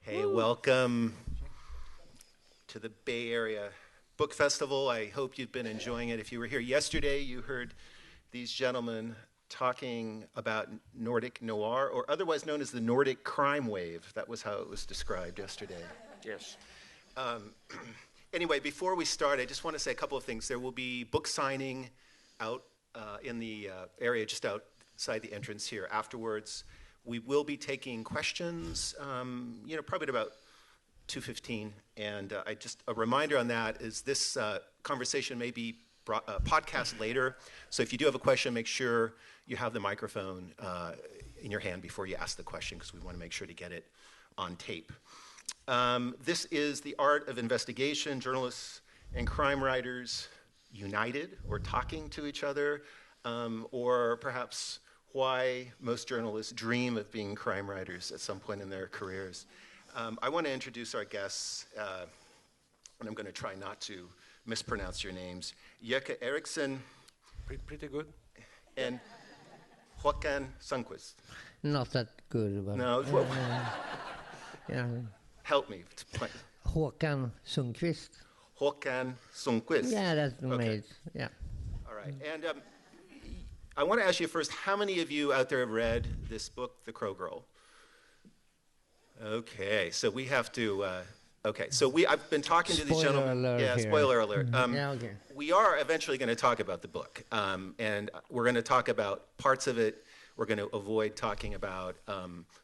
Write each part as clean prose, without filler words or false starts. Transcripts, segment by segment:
Hey, welcome to the Bay Area Book Festival. I hope you've been enjoying it. If you were here yesterday, you heard these gentlemen talking about Nordic noir, or otherwise known as the Nordic crime wave. That was how it was described yesterday. Yes. Anyway, before we start, I just want to say a couple of things. There will be book signing out in the area just outside the entrance here afterwards. We will be taking questions, probably at about 2:15. And a reminder on that is this conversation may be podcast later. So if you do have a question, make sure you have the microphone in your hand before you ask the question, because we want to make sure to get it on tape. This is the art of investigation, journalists and crime writers united or talking to each other, or perhaps why most journalists dream of being crime writers at some point in their careers. I want to introduce our guests, and I'm going to try not to mispronounce your names. Erik Axl Pretty good. And Håkan Sundquist. Not that good. But, No. yeah. Help me. Håkan Sundquist. Håkan Sundquist. Yeah, that's made. Yeah. All right. And I want to ask you first, how many of you out there have read this book, The Crow Girl? Okay, so we have to. I've been talking to these gentlemen. Alert yeah, here. Spoiler alert. Okay. We are eventually going to talk about the book, and we're going to talk about parts of it. We're going to avoid talking about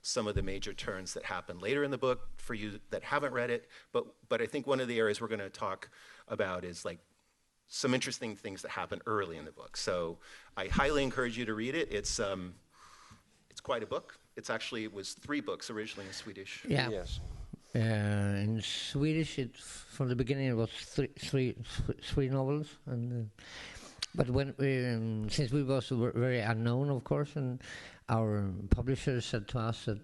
some of the major turns that happen later in the book for you that haven't read it. But I think one of the areas we're going to talk about is like some interesting things that happen early in the book. So I highly encourage you to read it. It's quite a book. It was 3 books originally in Swedish. Yeah. Yes. In Swedish, from the beginning it was three novels, and but when since we was very unknown, of course, and our publisher said to us that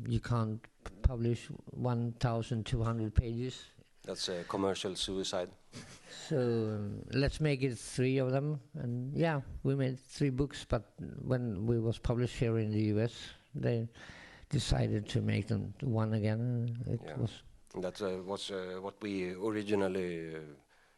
you can't publish 1,200 pages. That's a commercial suicide. So let's make it 3 of them, and yeah, we made 3 books. But when we was published here in the U.S., they decided to make them 1 again. That was what we originally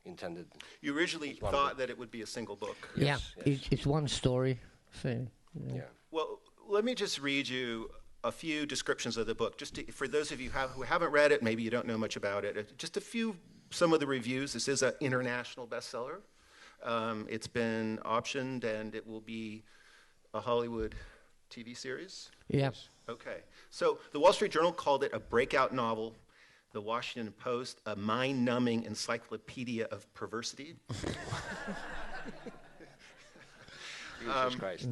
intended. You originally thought that it would be a single book. Yeah, Yes. it's one story. So, Yeah. Well, let me just read you a few descriptions of the book, for those of you who haven't read it. Maybe you don't know much about it. Just some of the reviews. This is an international bestseller. It's been optioned, and it will be a Hollywood TV series. yeah. Okay. So the Wall Street Journal called it a breakout novel. The Washington Post, a mind-numbing encyclopedia of perversity. Jesus Christ.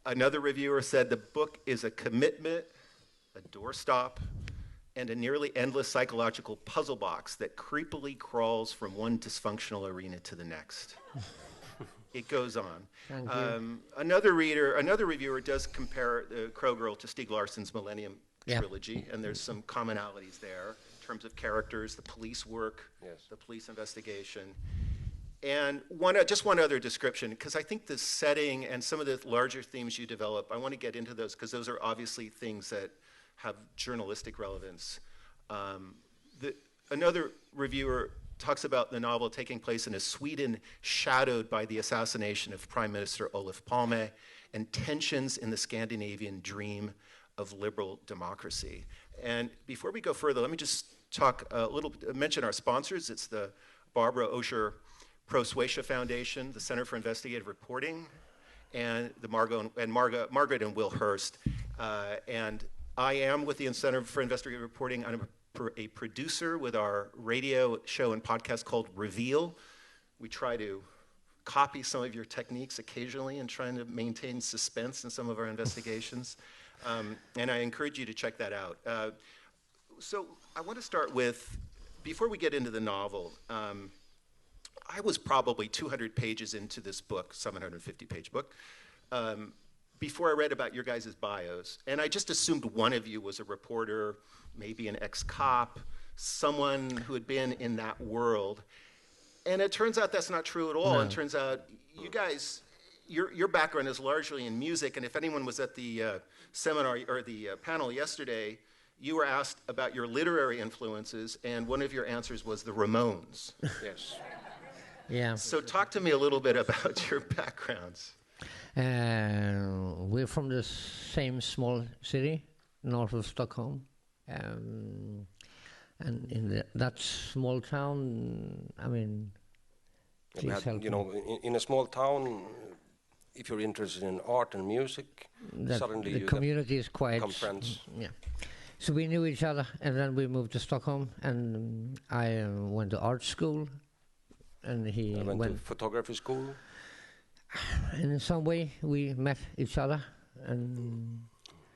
Another reviewer said the book is a commitment, a doorstop, and a nearly endless psychological puzzle box that creepily crawls from one dysfunctional arena to the next. It goes on. Thank you. Another reviewer does compare The Crow Girl to Stieg Larsson's Millennium trilogy, and there's some commonalities there in terms of characters, the police work, the police investigation. And just one other description, because I think the setting and some of the larger themes you develop, I want to get into those, because those are obviously things that have journalistic relevance. Another reviewer talks about the novel taking place in a Sweden shadowed by the assassination of Prime Minister Olof Palme and tensions in the Scandinavian dream of liberal democracy. And before we go further, let me just mention our sponsors. It's the Barbara Osher Pro Suecia Foundation, the Center for Investigative Reporting, and the Margaret and Will Hurst. And I am with the Center for Investigative Reporting. I'm a producer with our radio show and podcast called Reveal. We try to copy some of your techniques occasionally and trying to maintain suspense in some of our investigations. And I encourage you to check that out. So I want to start with, before we get into the novel, I was probably 200 pages into this book, 750-page book, before I read about your guys' bios. And I just assumed one of you was a reporter, maybe an ex-cop, someone who had been in that world. And it turns out that's not true at all. No. It turns out you guys, your background is largely in music, and if anyone was at the seminar or the panel yesterday, you were asked about your literary influences, and one of your answers was the Ramones. Yes. Yeah. So talk to me a little bit about your backgrounds. We're from the same small city, north of Stockholm. And in that small town, I mean, please help me. In a small town, if you're interested in art and music, suddenly the community is quite become friends. Yeah. So we knew each other, and then we moved to Stockholm, and I went to art school, and he I went to photography school. And in some way, we met each other, and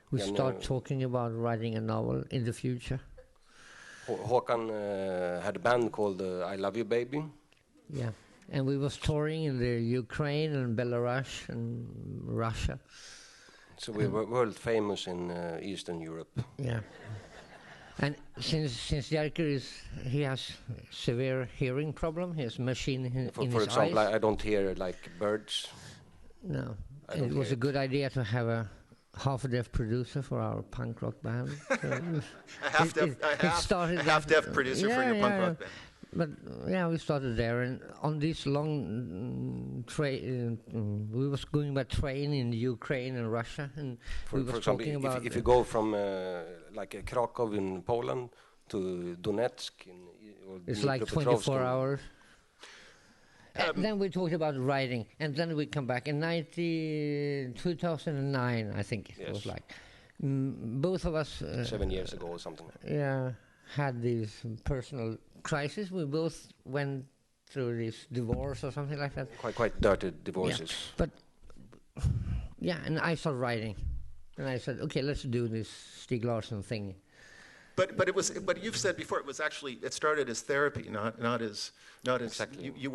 we started talking about writing a novel in the future. Håkan had a band called I Love You Baby. Yeah, and we was touring in the Ukraine and Belarus and Russia. So we were world famous in Eastern Europe. Yeah. And since Jerker he has severe hearing problem, he has machine in his eyes. For example, I don't hear like birds. No, it was a good idea to have a half-deaf producer for our punk rock band. So a half-deaf producer for your punk rock band. But yeah, we started there, and on this long train, we was going by train in Ukraine and Russia, and we was talking example, about. If you go from like Krakow in Poland to Donetsk, it's like 24 hours. Then we talked about writing, and then we come back in 2009, I think it was like. Both of us. 7 years ago or something. Yeah, had this personal crisis. We both went through this divorce or something like that. Quite dirty divorces. Yeah. But yeah, and I started writing, and I said, okay, let's do this Stieg Larsson thing. But you've said before it started as therapy, not as exactly. You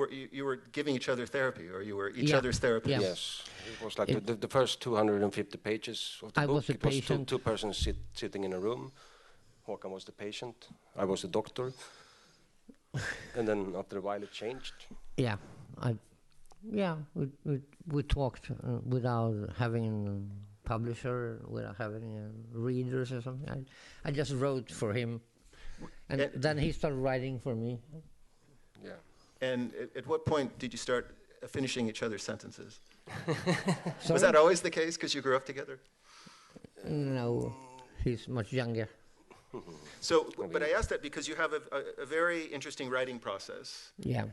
were giving each other therapy, or you were each other's therapist. Yeah. Yes, it was like the first 250 pages of the book. Was a patient. Was two persons sitting in a room. Håkan was the patient. I was the doctor. And then after a while it changed. Yeah, we talked without having a publisher, without having readers or something. I just wrote for him, and then he started writing for me. Yeah. And at what point did you start finishing each other's sentences? Sorry? Was that always the case because you grew up together? No, he's much younger. So, but I asked that because you have a very interesting writing process. Yeah.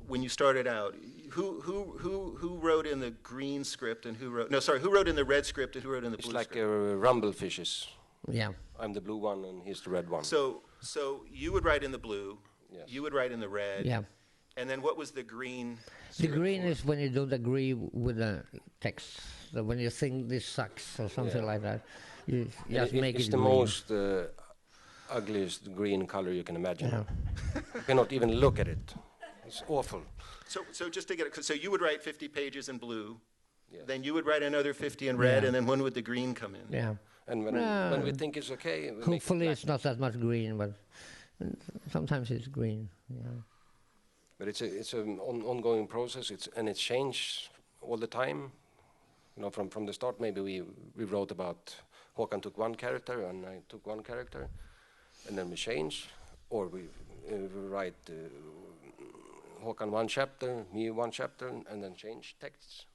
When you started out, who wrote in the green script and who wrote in the red script and who wrote in the blue script? It's like rumble fishes. Yeah. I'm the blue one and he's the red one. So you would write in the blue. Yes. You would write in the red. Yeah. And then what was the green? The green is when you don't agree with the text. So when you think this sucks or something like that. You just make it it's the green. most ugliest green color you can imagine. Yeah. You cannot even look at it. It's awful. So just to get it, so you would write 50 pages in blue, yes. Then you would write another 50 in red, and then when would the green come in? Yeah. And when we think it's okay, we hopefully make it it's not that much green, but sometimes it's green. Yeah. But it's an ongoing process. It's changed all the time. From the start, maybe we wrote about. Håkan took one character and I took one character, and then we change, or we write Håkan one chapter, me one chapter, and then change texts.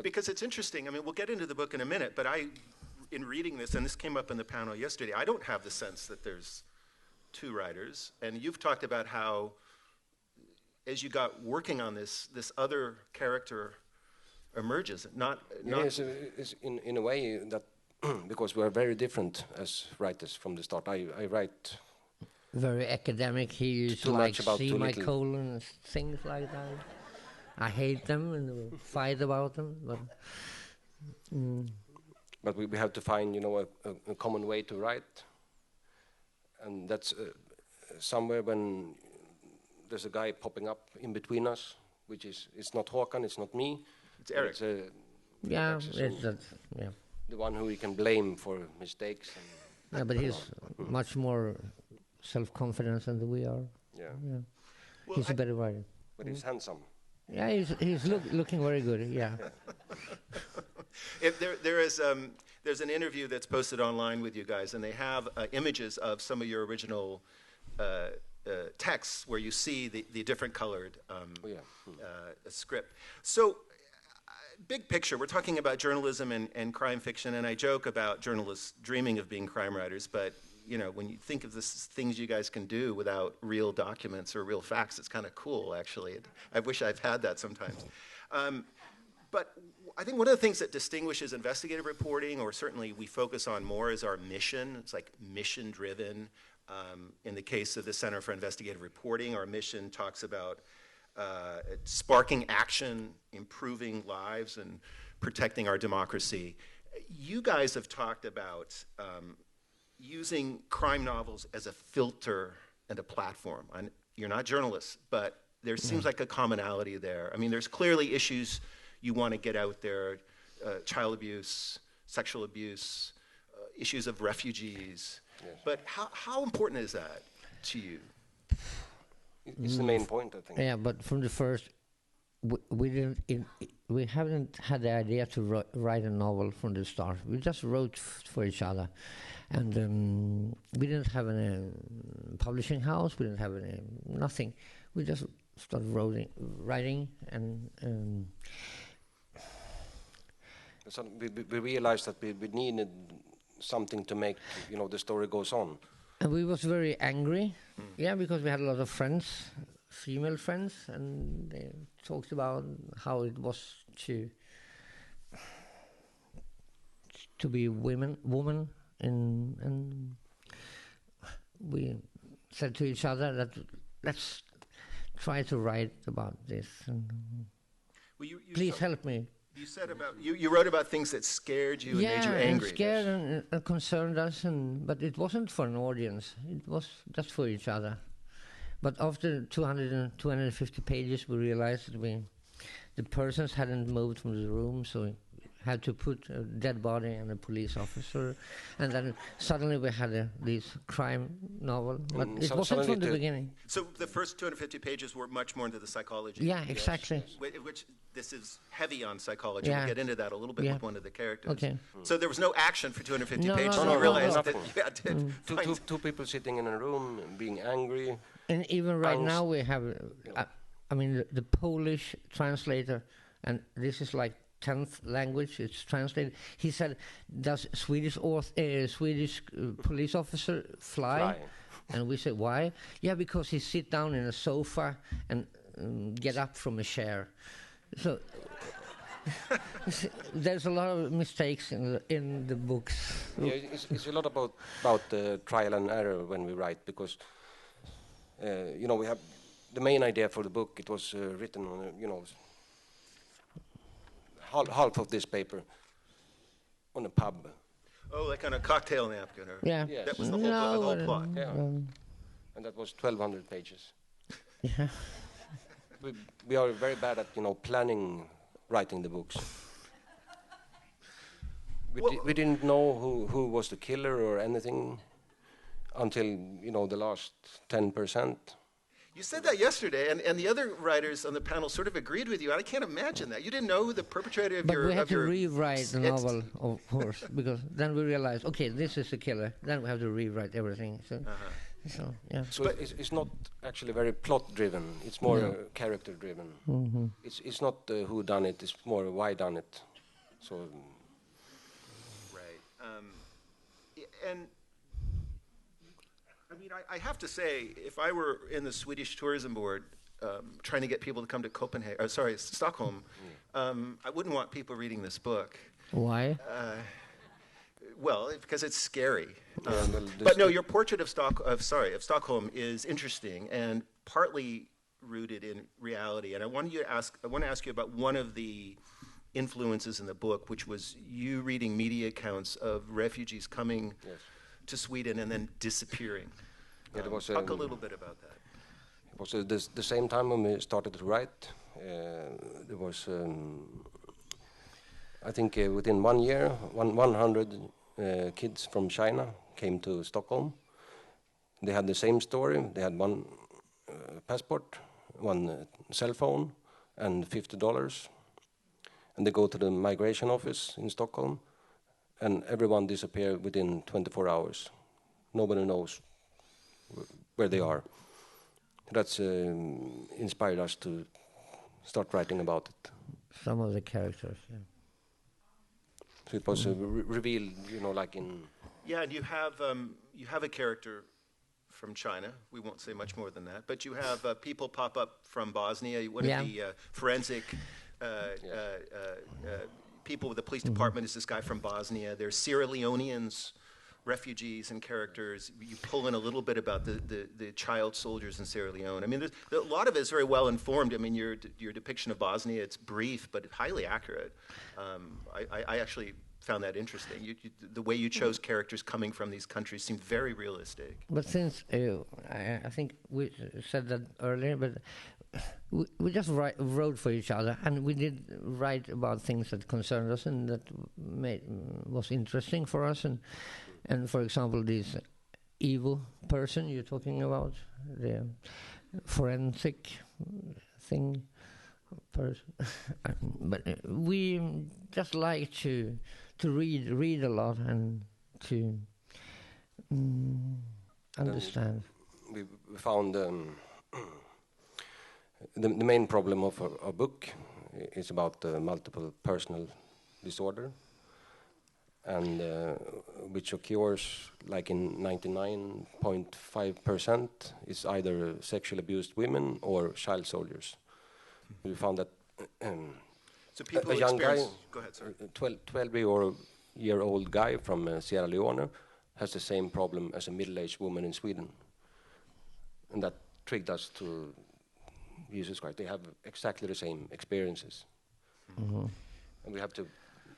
Because it's interesting. I mean, we'll get into the book in a minute, but in reading this, and this came up in the panel yesterday, I don't have the sense that there's two writers, and you've talked about how, as you got working on this other character emerges. Yes, it's in a way that because we are very different as writers from the start. I write very academic. He used to like semicolon and things like that. I hate them and we fight about them. But we have to find a common way to write, and that's somewhere when there's a guy popping up in between us, which is it's not Håkan, it's not me. It's Eric. It's the one who we can blame for mistakes. Yeah, but he's much more self-confident than we are. Yeah. Well, he's a better writer. But he's handsome. Yeah, he's looking very good. Yeah. there's an interview that's posted online with you guys, and they have images of some of your original texts where you see the different colored script. So, big picture, we're talking about journalism and crime fiction, and I joke about journalists dreaming of being crime writers, but you know, when you think of the things you guys can do without real documents or real facts, it's kind of cool, actually. I wish I've had that sometimes. But I think one of the things that distinguishes investigative reporting, or certainly we focus on more, is our mission. It's like mission-driven. In the case of the Center for Investigative Reporting, our mission talks about sparking action, improving lives, and protecting our democracy. You guys have talked about using crime novels as a filter and a platform. You're not journalists, but there seems like a commonality there. I mean, there's clearly issues you want to get out there, child abuse, sexual abuse, issues of refugees. Yes. But how important is that to you? It's the main point, I think. Yeah, but from the first, we haven't had the idea to write a novel from the start. We just wrote for each other. And we didn't have a publishing house, we didn't have nothing. We just started writing and so we realized that we needed something to make, you know, the story goes on. And we was very angry, because we had a lot of friends, female friends, and they talked about how it was to be woman. And we said to each other that let's try to write about this. And well, please help me. You said about you wrote about things that scared you and made you angry. And scared and concerned us, but it wasn't for an audience. It was just for each other. But after 250 pages, we realized that the persons hadn't moved from the room, so we had to put a dead body and a police officer, and then suddenly we had this crime novel, but it wasn't from the beginning. So the first 250 pages were much more into the psychology. Yeah, exactly. Which this is heavy on psychology. We'll get into that a little bit with one of the characters. Okay. So there was no action for 250 pages. No, you realized that you had to two people sitting in a room being angry. And even right now we have, the Polish translator, and this is like 10th language, it's translated. He said, does Swedish police officer fly? And we said, why? Yeah, because he sit down in a sofa and get up from a chair. So there's a lot of mistakes in the books. Yeah, it's a lot about trial and error when we write, because we have the main idea for the book. It was written on half of this paper on a pub. Oh, like on a cocktail napkin? Or yeah. Yes. That was the whole plot. Yeah. And that was 1,200 pages. Yeah. We are very bad at, planning writing the books. We didn't know who was the killer or anything until, the last 10%. You said that yesterday, and the other writers on the panel sort of agreed with you. I can't imagine that. You didn't know who the perpetrator of But we had to rewrite the novel, of course, because then we realized, okay, this is the killer. Then we have to rewrite everything. So it's not actually very plot-driven. It's more character-driven. Mm-hmm. It's not who done it. It's more why done it. So. Right. And. I mean, I have to say, if I were in the Swedish Tourism Board trying to get people to come to Stockholm, I wouldn't want people reading this book. Why? Well, because it's scary. But no, your portrait of Stockholm is interesting and partly rooted in reality. And I want to ask you about one of the influences in the book, which was you reading media accounts of refugees coming to Sweden and then disappearing. Talk a little bit about that. It was the same time when we started to write. There was, I think, within 1 year, 100 kids from China came to Stockholm. They had the same story. They had one passport, one cell phone, and $50. And they go to the migration office in Stockholm. and everyone disappear within 24 hours. Nobody knows where they are. That's inspired us to start writing about it. Some of the characters, yeah. So it was revealed, like in... Yeah, and you have a character from China. We won't say much more than that. But you have people pop up from Bosnia. One of the forensic people with the police department is this guy from Bosnia. There's Sierra Leoneans, refugees and characters. You pull in a little bit about the child soldiers in Sierra Leone. I mean, a lot of it is very well informed. I mean, your depiction of Bosnia, it's brief but highly accurate. I actually found that interesting. The way you chose characters coming from these countries seemed very realistic. But since I think we said that earlier, but we just wrote for each other, and we did write about things that concerned us and that was interesting for us. And for example, this evil person you're talking about, the forensic thing person. But we just like to read a lot and to understand. We found the main problem of our book is about multiple personal disorder, and which occurs like in 99.5% is either sexually abused women or child soldiers. We found that so people a young guy, go ahead, sorry. 12-year-old guy from Sierra Leone has the same problem as a middle-aged woman in Sweden. And that triggered us to Jesus Christ. They have exactly the same experiences. Mm-hmm. And we have to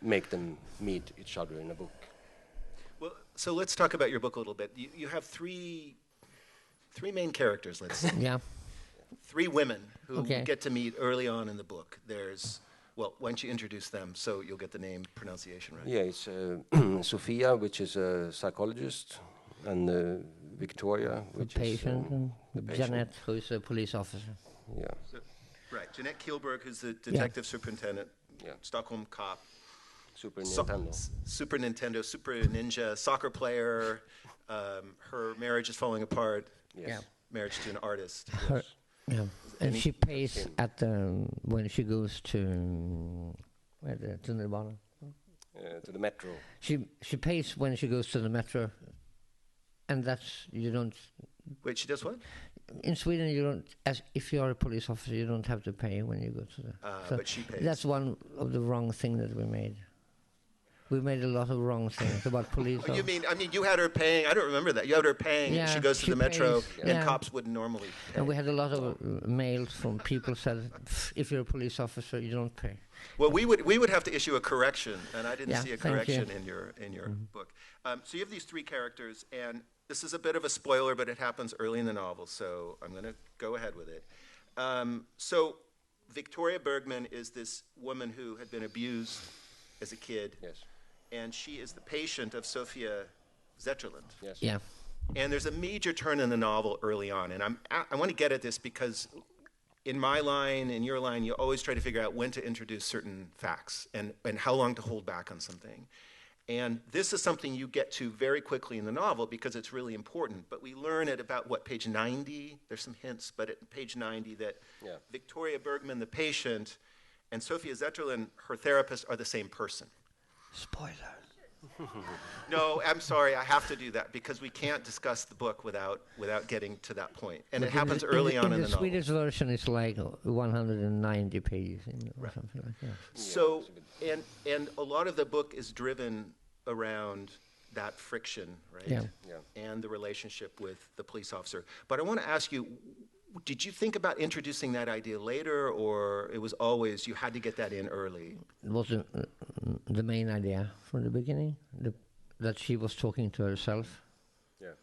make them meet each other in a book. Well, so let's talk about your book a little bit. You have three main characters, let's say. Yeah. Three women who get to meet early on in the book. There's, well, why don't you introduce them so you'll get the name pronunciation right? Yeah, it's Sophia, which is a psychologist, and Victoria, which the patient, is and the patient. Janet, who is a police officer. Yeah. So, right, Jeanette Kielberg, who's the detective superintendent, Stockholm cop. Super Nintendo, Super Ninja, soccer player. Her marriage is falling apart. Yes. Yeah. Marriage to an artist. Yeah, and she pays at when she goes to the tunnelbana. To the metro. She pays when she goes to the metro, and that's you don't. Wait, she does what? In Sweden, you don't. As if you are a police officer, you don't have to pay when you go to the. But she pays. That's one of the wrong things that we made. We made a lot of wrong things about police. Oh, I mean, you had her paying. I don't remember that. You had her paying. Yeah, she goes to the metro, and yeah. cops wouldn't normally pay. And we had a lot of mails from people said, if you're a police officer, you don't pay. Well, we would have to issue a correction, and I didn't see a thank correction in your book. So you have these three characters, and this is a bit of a spoiler, but it happens early in the novel, so I'm going to go ahead with it. So Victoria Bergman is this woman who had been abused as a kid. Yes. And she is the patient of Sophia Zetterlund. Yes. Yeah. And there's a major turn in the novel early on, and I want to get at this because in my line, in your line, you always try to figure out when to introduce certain facts and how long to hold back on something. And this is something you get to very quickly in the novel because it's really important. But we learn at about, page 90? There's some hints, but at page 90 that Victoria Bergman, the patient, and Sophia Zetterlund, her therapist, are the same person. Spoiler. No, I'm sorry, I have to do that because we can't discuss the book without getting to that point. And it happens early on in the novel. The Swedish version is like 190 pages or something like that. So, and a lot of the book is driven around that friction, right? Yeah. And the relationship with the police officer. But I want to ask you, did you think about introducing that idea later, or it was always you had to get that in early? It was the main idea from the beginning, that she was talking to herself. Yeah.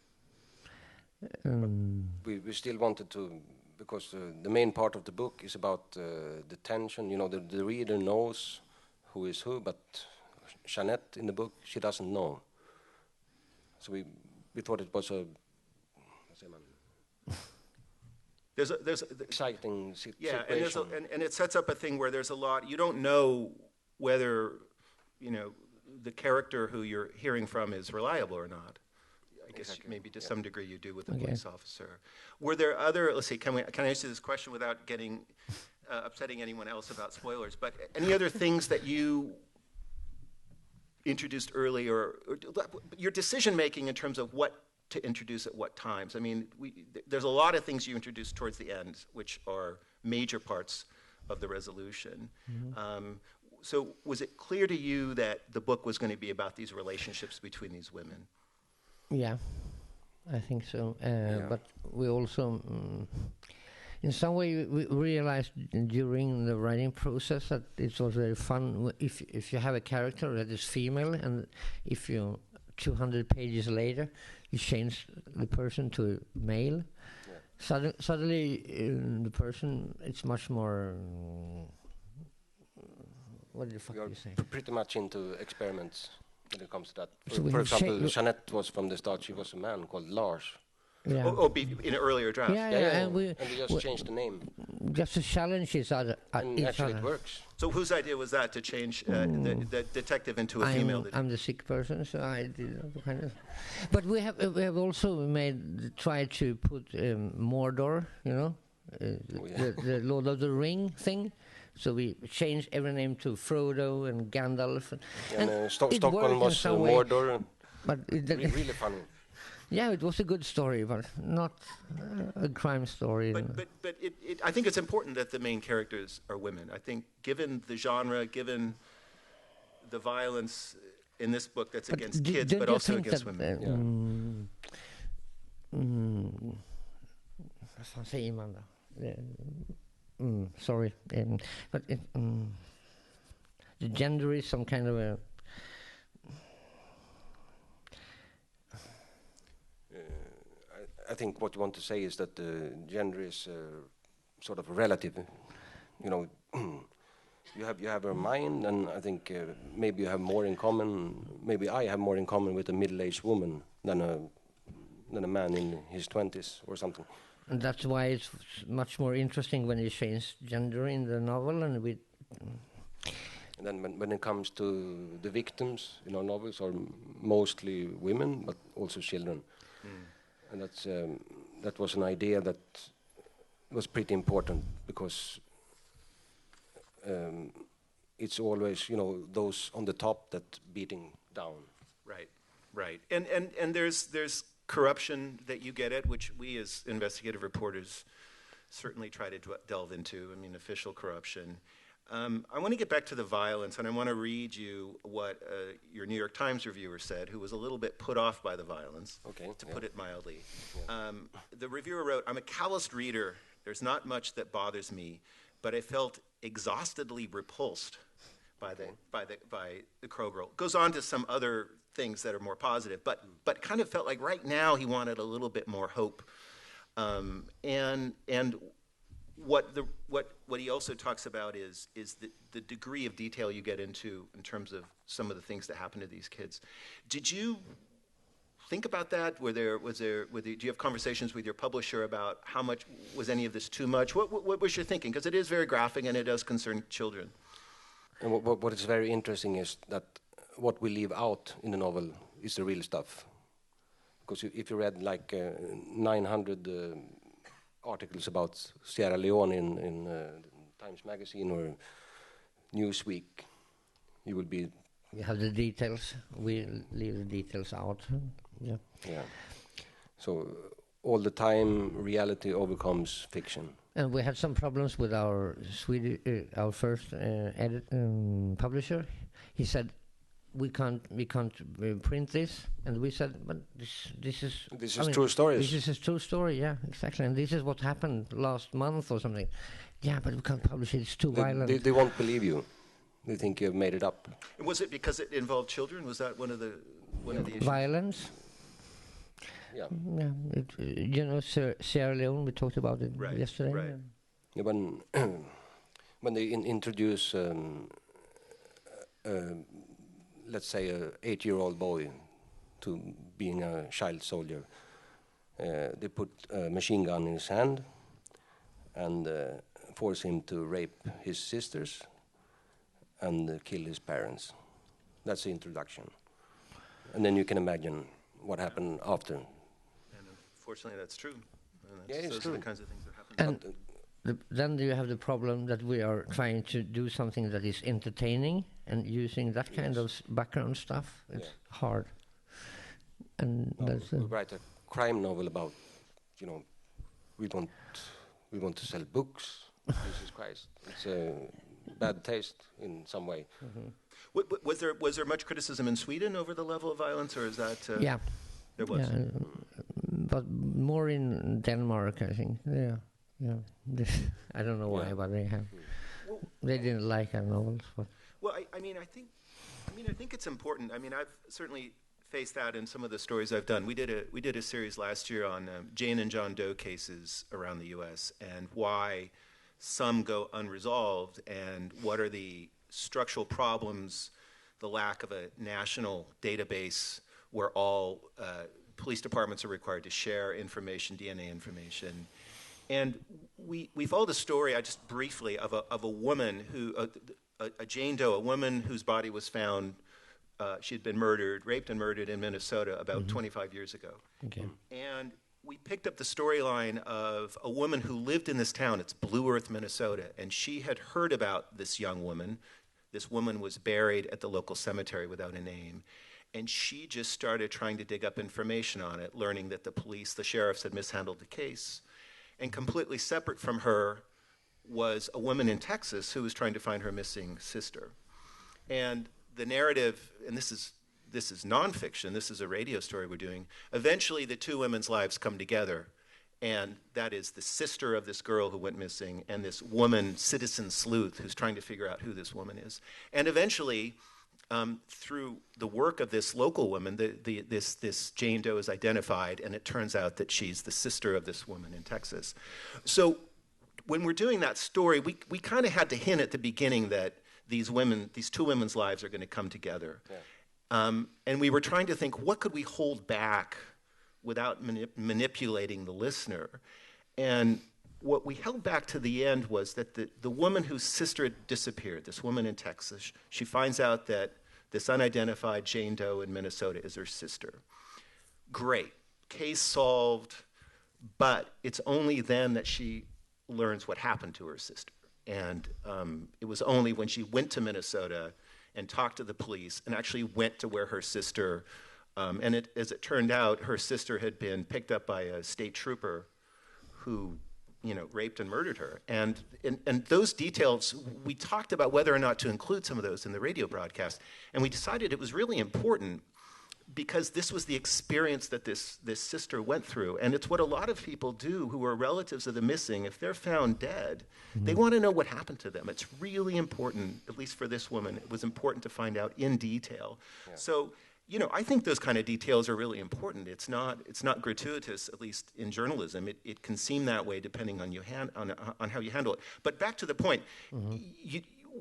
We still wanted to, because the main part of the book is about the tension. You know, the reader knows who is who, but Jeanette in the book, she doesn't know. So we thought it was a... There's exciting yeah, situation. and it sets up a thing where there's a lot, you don't know whether, the character who you're hearing from is reliable or not. I guess Exactly. maybe to some degree you do with the Okay. police officer. Were there other, let's see, can I answer this question without getting, upsetting anyone else about spoilers, but any other things that you introduced early or your decision making in terms of what to introduce at what times? I mean, there's a lot of things you introduced towards the end, which are major parts of the resolution. So was it clear to you that the book was going to be about these relationships between these women? Yeah, I think so. Yeah. But we also, in some way, we realized during the writing process that it was very fun if you have a character that is female, and if you 200 pages later you change the person to male, suddenly the person it's much more. What the fuck We are do you say? pretty much into experiments when it comes to that. So For when you example, cha- Jeanette was from the start, she was a man called Lars. Yeah. In an earlier draft? Yeah, and we just changed the name. just to challenge each other. And each actually other. it works. So whose idea was that, to change the detective into a female? I'm the sick person, so I did that kind of. But we have also tried to put Mordor, you know, the Lord of the Ring thing. So we changed every name to Frodo and Gandalf. And it Stockholm worked in was some way, Mordor. but Really funny. yeah, it was a good story, but not a crime story. But I think it's important that the main characters are women. I think given the genre, given the violence in this book that's against kids, don't but you also think against that, women. Vad fan säger man då? Sorry. But the gender is some kind of a... I think what you want to say is that gender is sort of relative. You know, you have a mind, and I think maybe you have more in common. Maybe I have more in common with a middle-aged woman than a man in his 20s or something. And that's why it's much more interesting when you change gender in the novel, and we... And then when it comes to the victims in our novels are mostly women, but also children. And that was an idea that was pretty important, because it's always, you know, those on the top that beating down. Right. And there's corruption that you get at, which we as investigative reporters certainly try to delve into. I mean, official corruption. I want to get back to the violence, and I want to read you what your New York Times reviewer said, who was a little bit put off by the violence, to put it mildly. The reviewer wrote, "I'm a calloused reader. There's not much that bothers me, but I felt exhaustedly repulsed by the Crow Girl." Goes on to some other things that are more positive, but kind of felt like right now he wanted a little bit more hope, and what he also talks about is the degree of detail you get into in terms of some of the things that happen to these kids. Did you think about that? Do you have conversations with your publisher about how much was any of this too much? What was your thinking? Because it is very graphic and it does concern children. And what is very interesting is that what we leave out in the novel is the real stuff. Because if you read like 900 articles about Sierra Leone in Times Magazine or Newsweek, you will be... You have the details. We leave the details out. Yeah. So all the time, reality overcomes fiction. And we had some problems with our our first publisher. He said, we can't print this, and we said, but this is true stories. This is a true story, yeah, exactly, and this is what happened last month or something. Yeah, but we can't publish it; it's too violent. They won't believe you. They think you've made it up. Was it because it involved children? Was that one of the issues? Violence. Yeah. You know, Sierra Leone. We talked about it yesterday. Right. Yeah, when they introduce, let's say, an 8-year-old boy to being a child soldier, they put a machine gun in his hand and force him to rape his sisters and kill his parents. That's the introduction. And then you can imagine what happened after. And unfortunately, that's true. And Yeah, it's those true. are the kinds of things that happen. And then you have the problem that we are trying to do something that is entertaining, and using that kind of background stuff, it's hard. And that's we write a crime novel about, you know, we want to sell books. Jesus Christ, it's a bad taste in some way. Was there much criticism in Sweden over the level of violence, or is that? yeah, There was. yeah, but more in Denmark, I think. Yeah. I don't know why, but they didn't like our novels. But Well, I mean, I think it's important. I mean, I've certainly faced that in some of the stories I've done. We did a series last year on Jane and John Doe cases around the U.S. and why some go unresolved, and what are the structural problems, the lack of a national database where all police departments are required to share information, DNA information. And we followed a story, just briefly, of a woman who, a Jane Doe, a woman whose body was found, she had been raped and murdered in Minnesota about 25 years ago. okay. And we picked up the storyline of a woman who lived in this town, it's Blue Earth, Minnesota, and she had heard about this young woman. This woman was buried at the local cemetery without a name. And she just started trying to dig up information on it, learning that the sheriffs had mishandled the case. And completely separate from her was a woman in Texas who was trying to find her missing sister. And the narrative, and this is nonfiction, this is a radio story we're doing, eventually the two women's lives come together. And that is the sister of this girl who went missing and this woman, citizen sleuth, who's trying to figure out who this woman is. And eventually, through the work of this local woman, this Jane Doe is identified, and it turns out that she's the sister of this woman in Texas. So when we're doing that story, we kind of had to hint at the beginning that these two women's lives are going to come together. Yeah. And we were trying to think, what could we hold back without manipulating the listener? And what we held back to the end was that the woman whose sister had disappeared, this woman in Texas, she finds out that this unidentified Jane Doe in Minnesota is her sister. Great. Case solved, but it's only then that she learns what happened to her sister. And it was only when she went to Minnesota and talked to the police and actually went to where her sister, as it turned out, her sister had been picked up by a state trooper who, raped and murdered her. And those details, we talked about whether or not to include some of those in the radio broadcast. And we decided it was really important because this was the experience that this sister went through. And it's what a lot of people do who are relatives of the missing. If they're found dead, they want to know what happened to them. It's really important, at least for this woman, it was important to find out in detail. Yeah. So, I think those kind of details are really important. It's not gratuitous, at least in journalism. It can seem that way depending on on how you handle it. But back to the point,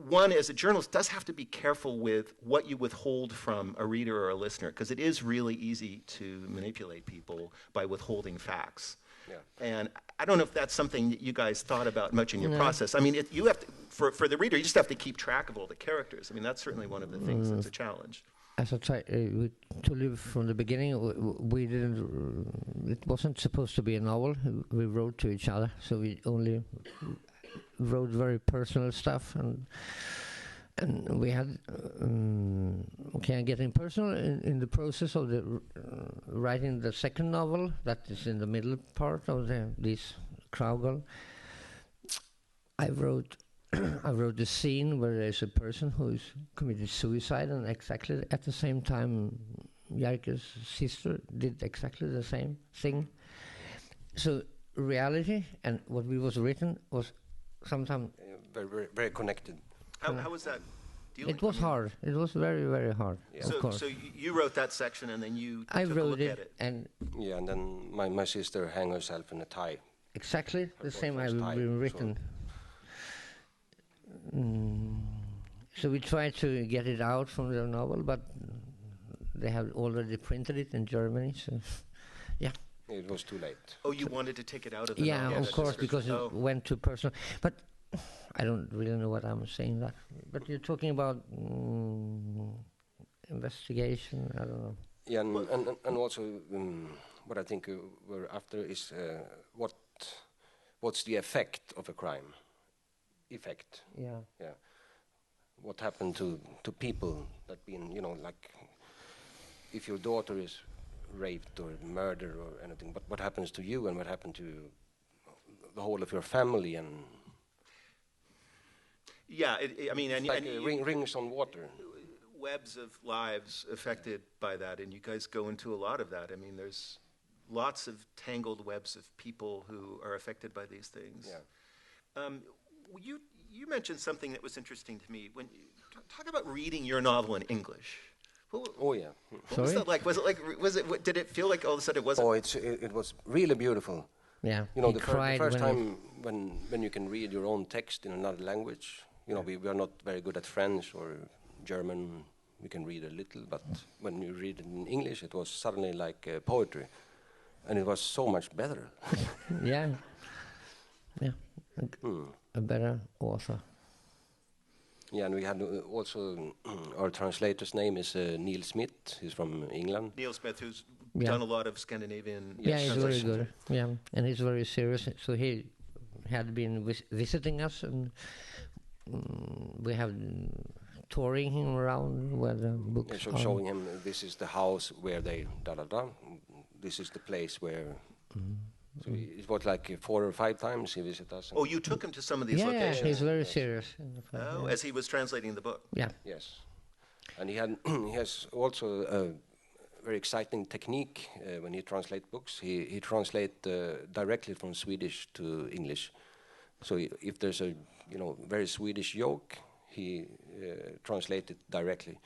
one, as a journalist, does have to be careful with what you withhold from a reader or a listener, because it is really easy to manipulate people by withholding facts. Yeah. And I don't know if that's something that you guys thought about much in your process. I mean, you have to, for the reader, you just have to keep track of all the characters. I mean, that's certainly one of the things that's a challenge. As I tried to live from the beginning, we didn't. It wasn't supposed to be a novel. We wrote to each other, so we only wrote very personal stuff, and we had getting personal in the process of the writing the second novel that is in the middle part of this Kraugel. I wrote the scene where there's a person who's committed suicide, and exactly at the same time Jerker's sister did exactly the same thing. So reality and what we was written was sometimes very, very, very connected. How was that dealing? It was hard. It was very, very hard. Yeah. Of course. So you wrote that section, and then I took wrote a look at it. And and then my sister hung herself in a tie. Exactly the same I've been written. So we tried to get it out from the novel, but they have already printed it in Germany. So, yeah. It was too late. Oh, you wanted to take it out of the novel? Yeah, of course, because it went too personal. But I don't really know what I'm saying that. But you're talking about investigation. I don't know. Yeah, and also what I think we're after is what's the effect of a crime? Effect. Yeah. Yeah. What happened to people that been, like if your daughter is raped or murdered or anything, but what happens to you and what happened to the whole of your family and. Yeah, I mean, it's like rings on water. Webs of lives affected by that, and you guys go into a lot of that. I mean, there's lots of tangled webs of people who are affected by these things. Yeah. You mentioned something that was interesting to me. When talk about reading your novel in English. Oh yeah. What was that like? Did it feel like all of a sudden it wasn't? Oh, it was really beautiful. Yeah. The first time when you can read your own text in another language. We are not very good at French or German. We can read a little, but when you read it in English, it was suddenly like poetry, and it was so much better. Yeah. A better author. Yeah, and we had also our translator's name is Neil Smith. He's from England. Neil Smith, who's done a lot of Scandinavian. Yeah, he's very good. Yeah, and he's very serious. So he had been visiting us, and we have touring him around where the books are. Showing him this is the house where they da-da-da. This is the place where. So it was like 4 or 5 times he visited us. Oh, you took him to some of these locations? Yeah, he's very serious. As he was translating the book? Yeah. Yes. And he has also a very exciting technique when he translates books. He translates directly from Swedish to English. So if there's a very Swedish joke, he translates it directly.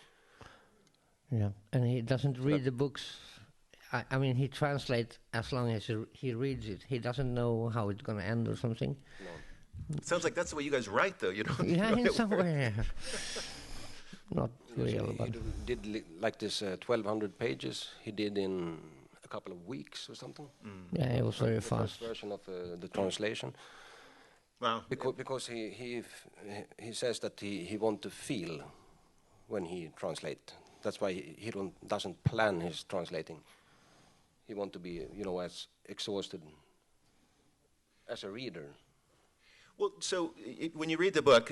Yeah, and he doesn't read the books. I mean, he translates as long as he reads it. He doesn't know how it's going to end or something. No. It sounds like that's the way you guys write, though. You don't. Yeah, in some way. Not real, but he did like this 1,200 pages. He did in a couple of weeks or something. Yeah, it was very fast. The first version of the translation. Wow. Because he says that he wants to feel when he translates. That's why he doesn't plan his translating. He wants to be, as exhausted as a reader. Well, so when you read the book,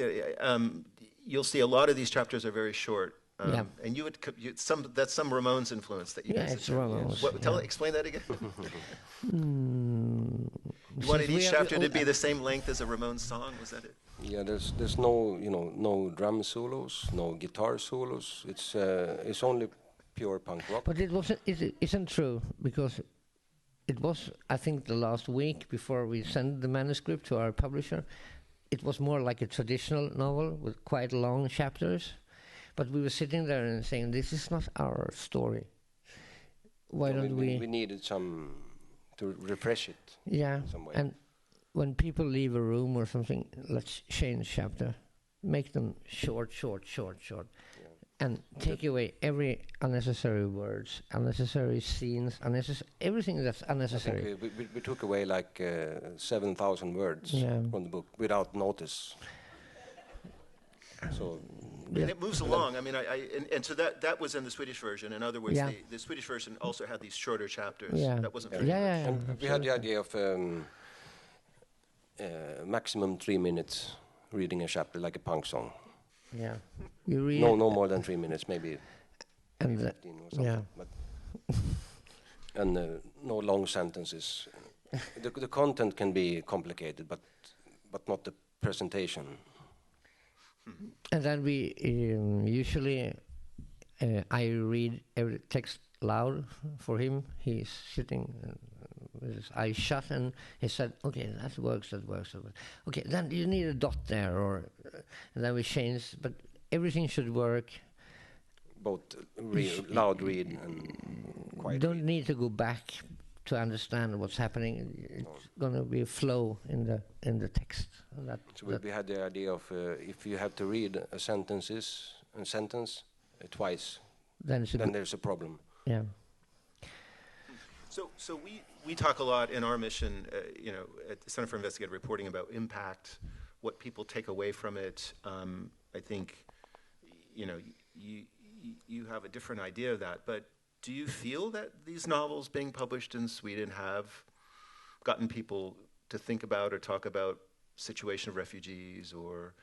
you'll see a lot of these chapters are very short. And that's some Ramones influence that you guys. Yeah, it's Ramones. Explain that again. You wanted each chapter to be the same length as a Ramones song. Was that it? Yeah, there's no no drum solos, no guitar solos. It's only pure punk rock. But it isn't true, because it was, I think, the last week before we sent the manuscript to our publisher. It was more like a traditional novel with quite long chapters. But we were sitting there and saying, this is not our story. Why don't we... We needed some to refresh it. Yeah, some way. And when people leave a room or something, let's change chapter. Make them short. Yeah. And take away every unnecessary words, unnecessary scenes, everything that's unnecessary. I think we took away like 7,000 words from the book without notice. So... And it moves along. I mean, and so that was in the Swedish version. In other words, the Swedish version also had these shorter chapters. Yeah. That wasn't very much. And we had the idea of maximum 3 minutes reading a chapter, like a punk song. Yeah. You read no more than 3 minutes, maybe 15 or something. Yeah. But and no long sentences. The content can be complicated, but not the presentation. And then we usually, I read every text loud for him. He's sitting with his eyes shut, and he said, okay, that works. Okay, then you need a dot there, and then we change, but everything should work. Both loud read and quiet don't read. Need to go back to understand what's happening. It's going to be a flow in the text. So we had the idea of if you have to read a sentence twice, then there's a problem. Yeah. So we talk a lot in our mission, at the Center for Investigative Reporting about impact, what people take away from it. I think, you have a different idea of that, but do you feel that these novels being published in Sweden have gotten people to think about or talk about situation of refugees or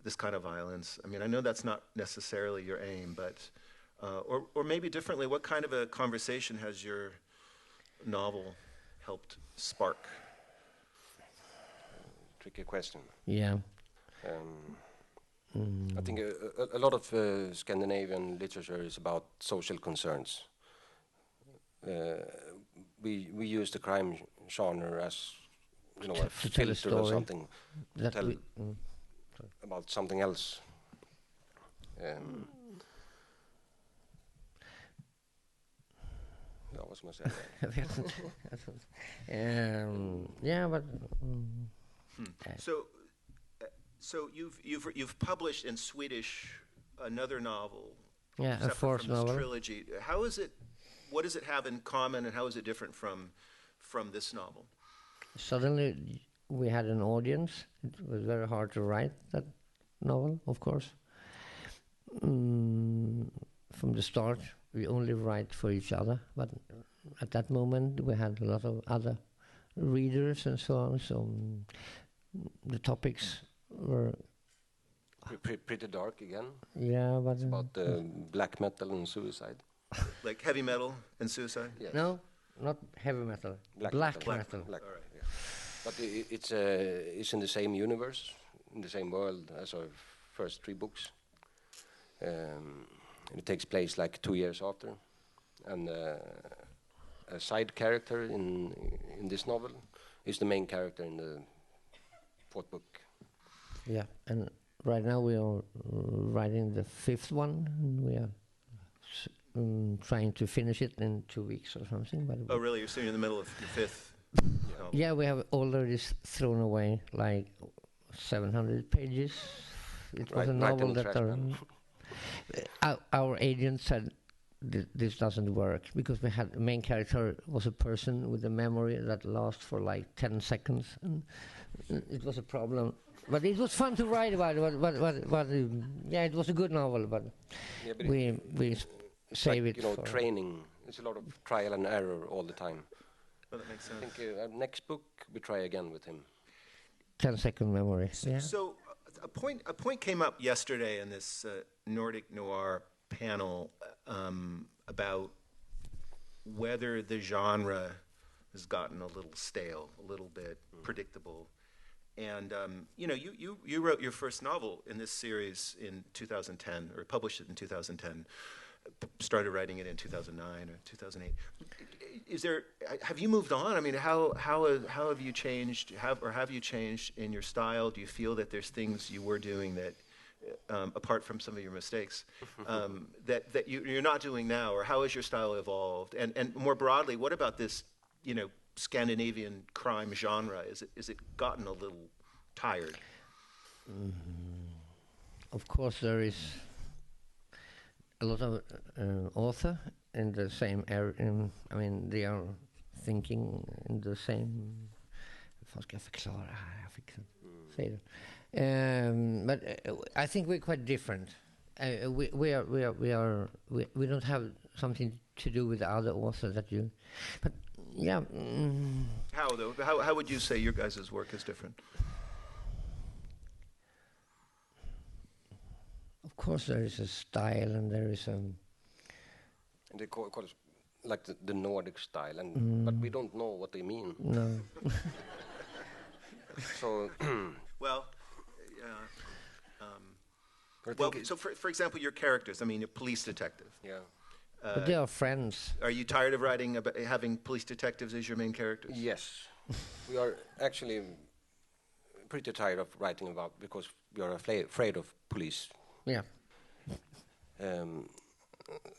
this kind of violence? I mean, I know that's not necessarily your aim, but or maybe differently, what kind of a conversation has your novel helped spark? Tricky question. Yeah. I think a lot of Scandinavian literature is about social concerns. We use the crime genre as, you know, a To tell a filter or story something, to that tell we, about something else. Ja, vad ska man säga? Jag vet inte. Yeah, but So you've published in Swedish another novel, yeah, a separate fourth from this novel. trilogy. How is it? What does it have in common, and how is it different from this novel? Suddenly, we had an audience. It was very hard to write that novel, of course. From the start, we only write for each other, but at that moment, we had a lot of other readers and so on. So the topics were, Pretty dark again. yeah, but It's about black metal and suicide. Like heavy metal and suicide? Yes. no, not heavy metal, black metal. Black, All right. yeah. But it's in the same universe, in the same world as our first 3 books. It takes place like 2 years after, and a side character in this novel is the main character in the 4th book. Yeah, and right now we are writing the 5th one, and we are trying to finish it in 2 weeks or something. But Oh, really? You're sitting in the middle of your 5th novel? yeah, we have already thrown away like 700 pages. It was a novel that our agent said this doesn't work, because we had the main character was a person with a memory that lasts for like 10 seconds, and it was a problem. But it was fun to write about it. But yeah, it was a good novel, but Yeah, but we it's save like, it you know, for training. It's a lot of trial and error all the time. Well, that makes I sense. think next book we try again with him. 10-second memory. Yeah. So a point came up yesterday in this Nordic noir panel about whether the genre has gotten a little stale, a little bit predictable. And you know, you wrote your first novel in this series in 2010, or published it in 2010. Started writing it in 2009 or 2008. Have you moved on? I mean, how have you changed? Have you changed in your style? Do you feel that there's things you were doing that, apart from some of your mistakes, that you're not doing now? Or how has your style evolved? And more broadly, what about this, you know, Scandinavian crime genre? Is it gotten a little tired? Of course, there is a lot of author in the same area. I mean, they are thinking in the same. Vad ska jag förklara här? Jag fick säga det. But I think we're quite different. We don't have something to do with the other authors that you. But yeah. How though? How would you say your guys' work is different? Of course, there is a style, and there is a. And they call it like the Nordic style, and but we don't know what they mean. No. So Well, I well. think So for example, your characters. I mean, a police detective. yeah. But they are friends. Are you tired of writing about having police detectives as your main characters? Yes, we are actually pretty tired of writing about, because we are afraid of police. Yeah.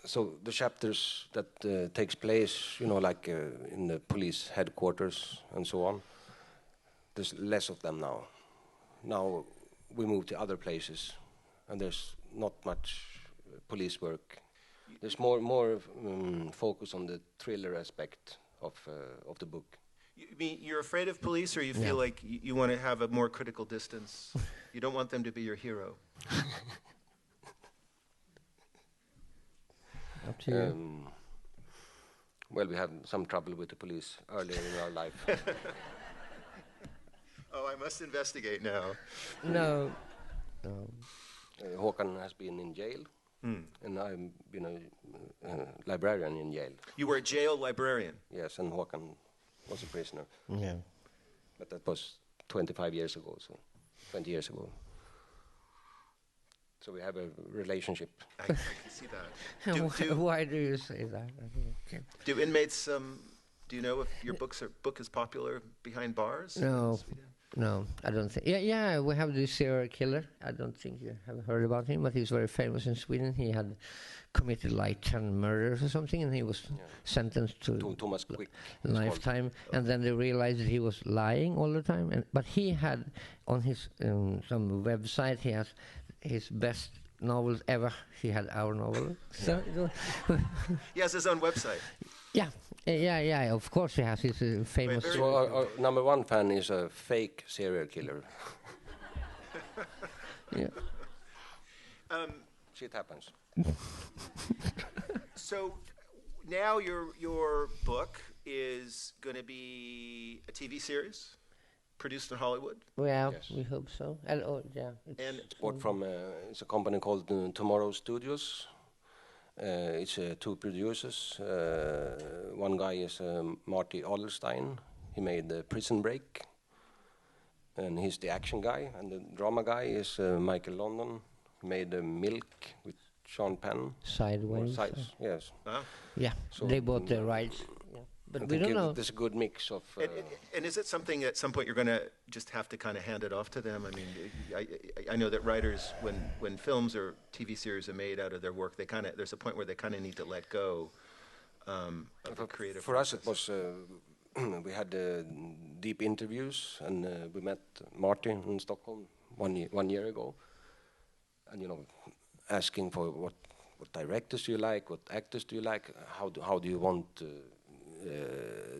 So the chapters that takes place, you know, like in the police headquarters and so on, there's less of them now. Now we move to other places, and there's not much police work. There's more focus on the thriller aspect of the book. You mean you're afraid of police, or you feel like you want to have a more critical distance? You don't want them to be your hero. Up to you. Well, we had some trouble with the police earlier in our life. Oh, I must investigate now. No. Håkan has been in jail, and I've been a librarian in jail. You were a jail librarian. Yes, and Håkan was a prisoner. Yeah. But that was 25 years ago, so 20 years ago. So we have a relationship. I can see that. Why do you say that? Do inmates, do you know if your book is popular behind bars? No. No, I don't think. Yeah, we have this serial killer. I don't think you have heard about him, but he's very famous in Sweden. He had committed like 10 murders or something, and he was sentenced to Thomas Quick lifetime. And then they realized that he was lying all the time. But he had on his some website, he has his best novels ever. He had our novel. So he has his own website. Yeah, of course he has his famous... So our number one fan is a fake serial killer. Yeah. Shit happens. So now your book is going to be a TV series produced in Hollywood? Well, Yes. we hope so. And It's bought from it's a company called Tomorrow Studios. It's two producers. One guy is Marty Adlerstein. He made Prison Break, and he's the action guy. And the drama guy is Michael London. He made Milk with Sean Penn. Sideways. Yes. Huh? Yeah, So they bought the rights. Yeah. But I we think don't know. there's a good mix of. And is it something at some point you're going to just have to kind of hand it off to them? I mean, I know that writers, when films or TV series are made out of their work, there's a point where they kind of need to let go of the creative For process. us, it was we had deep interviews, and we met Martin in Stockholm one year ago, and asking for what directors do you like, what actors do you like, how do you want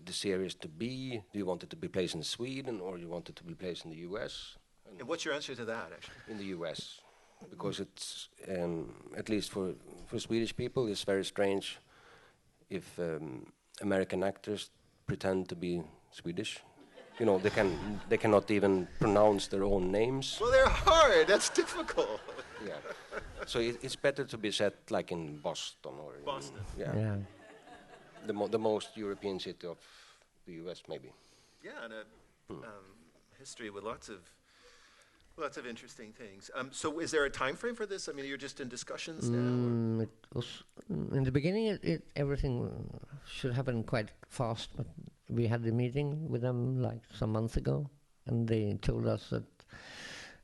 the series to be? Do you want it to be placed in Sweden, or you want it to be placed in the U.S.? And what's your answer to that, actually? In the U.S., because it's at least for Swedish people, it's very strange if American actors pretend to be Swedish. They cannot even pronounce their own names. Well, they're hard. That's difficult. Yeah. So it's better to be set like in Boston or Boston. Yeah. The most European city of the U.S. maybe. Yeah, and a history with lots of interesting things. So, is there a time frame for this? I mean, you're just in discussions now. It was in the beginning. Everything should happen quite fast, but we had a meeting with them like some months ago, and they told us that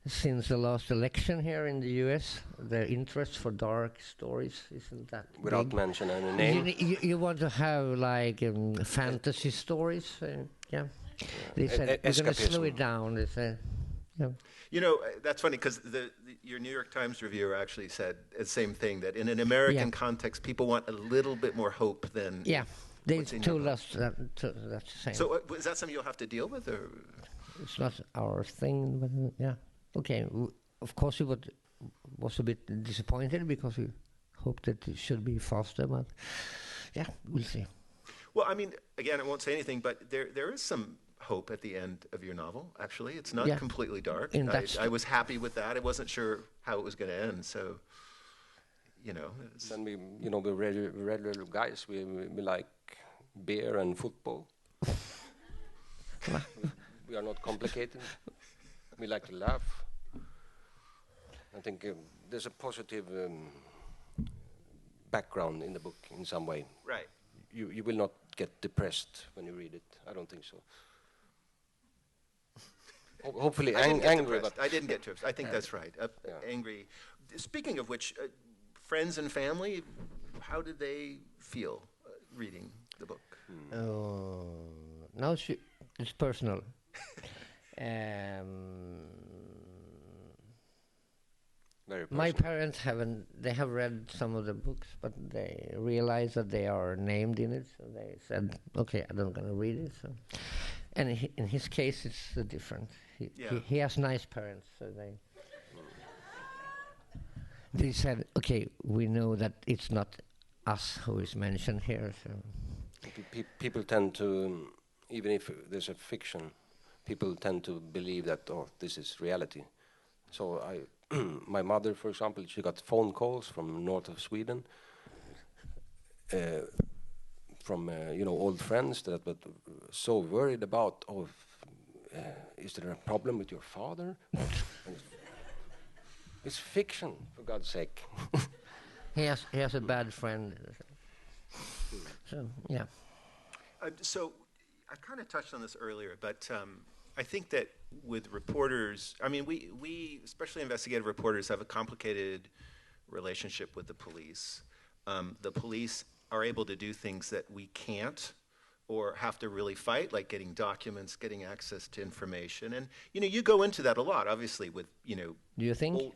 since the last election here in the U.S., their interest for dark stories isn't that Without big. mentioning any name. You want to have like fantasy stories, yeah. They said we're going to slow it down. They said, yeah. That's funny because your New York Times reviewer actually said the same thing, that in an American context, people want a little bit more hope than. Yeah, they what's in your told book. us that's the same. So, is that something you'll have to deal with, or? It's not our thing, but yeah. Okay, of course we was a bit disappointed because we hoped that it should be faster, but yeah, we'll see. Well, I mean, again, I won't say anything, but there is some hope at the end of your novel, actually. It's not completely dark. I was happy with that. I wasn't sure how it was going to end, so, Then we're regular guys. We like beer and football. We are not complicated. We like to laugh. I think there's a positive background in the book in some way. Right. You will not get depressed when you read it. I don't think so. Hopefully angry. But I didn't get depressed. I think that's right. Angry. Speaking of which, friends and family, how did they feel reading the book? Now it's personal. Very My personal. parents they have read some of the books, but they realize that they are named in it, so they said, okay, I'm not going to read it. So. And in his case, it's different. He has nice parents, so they said, okay, we know that it's not us who is mentioned here. So. People tend to, even if there's a fiction, people tend to believe that, oh, this is reality. So my mother, for example, she got phone calls from north of Sweden, from old friends that were so worried about, is there a problem with your father? It's fiction, for God's sake. He has a bad friend. So yeah. So I kind of touched on this earlier, but I think that with reporters, I mean, we especially investigative reporters have a complicated relationship with the police. The police are able to do things that we can't or have to really fight, like getting documents, getting access to information. And, you go into that a lot, obviously, with, Do you think?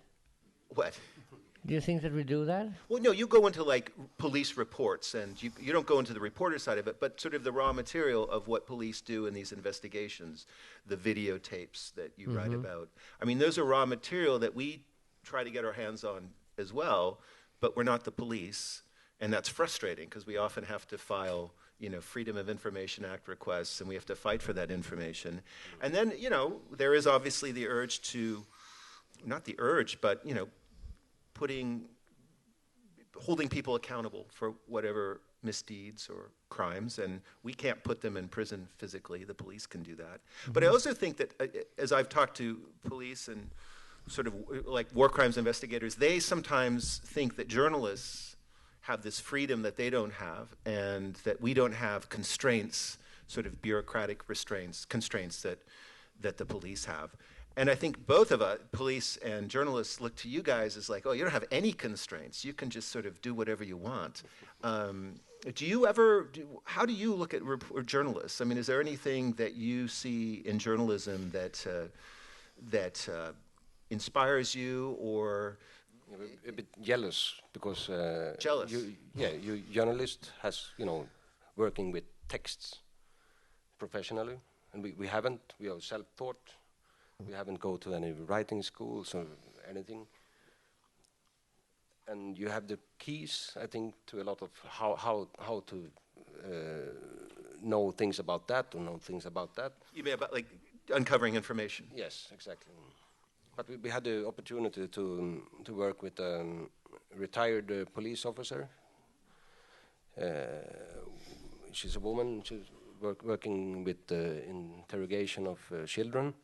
What? Do you think that we do that? Well, no, you go into like police reports, and you don't go into the reporter side of it, but sort of the raw material of what police do in these investigations, the videotapes that you write about. I mean, those are raw material that we try to get our hands on as well, but we're not the police, and that's frustrating because we often have to file, Freedom of Information Act requests, and we have to fight for that information. And then, there is obviously the urge to, not the urge, but, holding people accountable for whatever misdeeds or crimes, and we can't put them in prison physically. The police can do that. But I also think that as I've talked to police and sort of like war crimes investigators, they sometimes think that journalists have this freedom that they don't have, and that we don't have constraints, sort of bureaucratic constraints that the police have. And I think both of us, police and journalists, look to you guys as like, oh, you don't have any constraints. You can just sort of do whatever you want. How do you look at journalists? I mean, is there anything that you see in journalism that inspires you, or? A bit jealous, because jealous. You journalist has, working with texts professionally, and we haven't. We are self-taught. We haven't go to any writing schools or anything. And you have the keys, I think, to a lot of how to know things about that or know things about that. You mean about like uncovering information? Yes, exactly. But we had the opportunity to work with a retired police officer. She's a woman. She's working with the interrogation of children.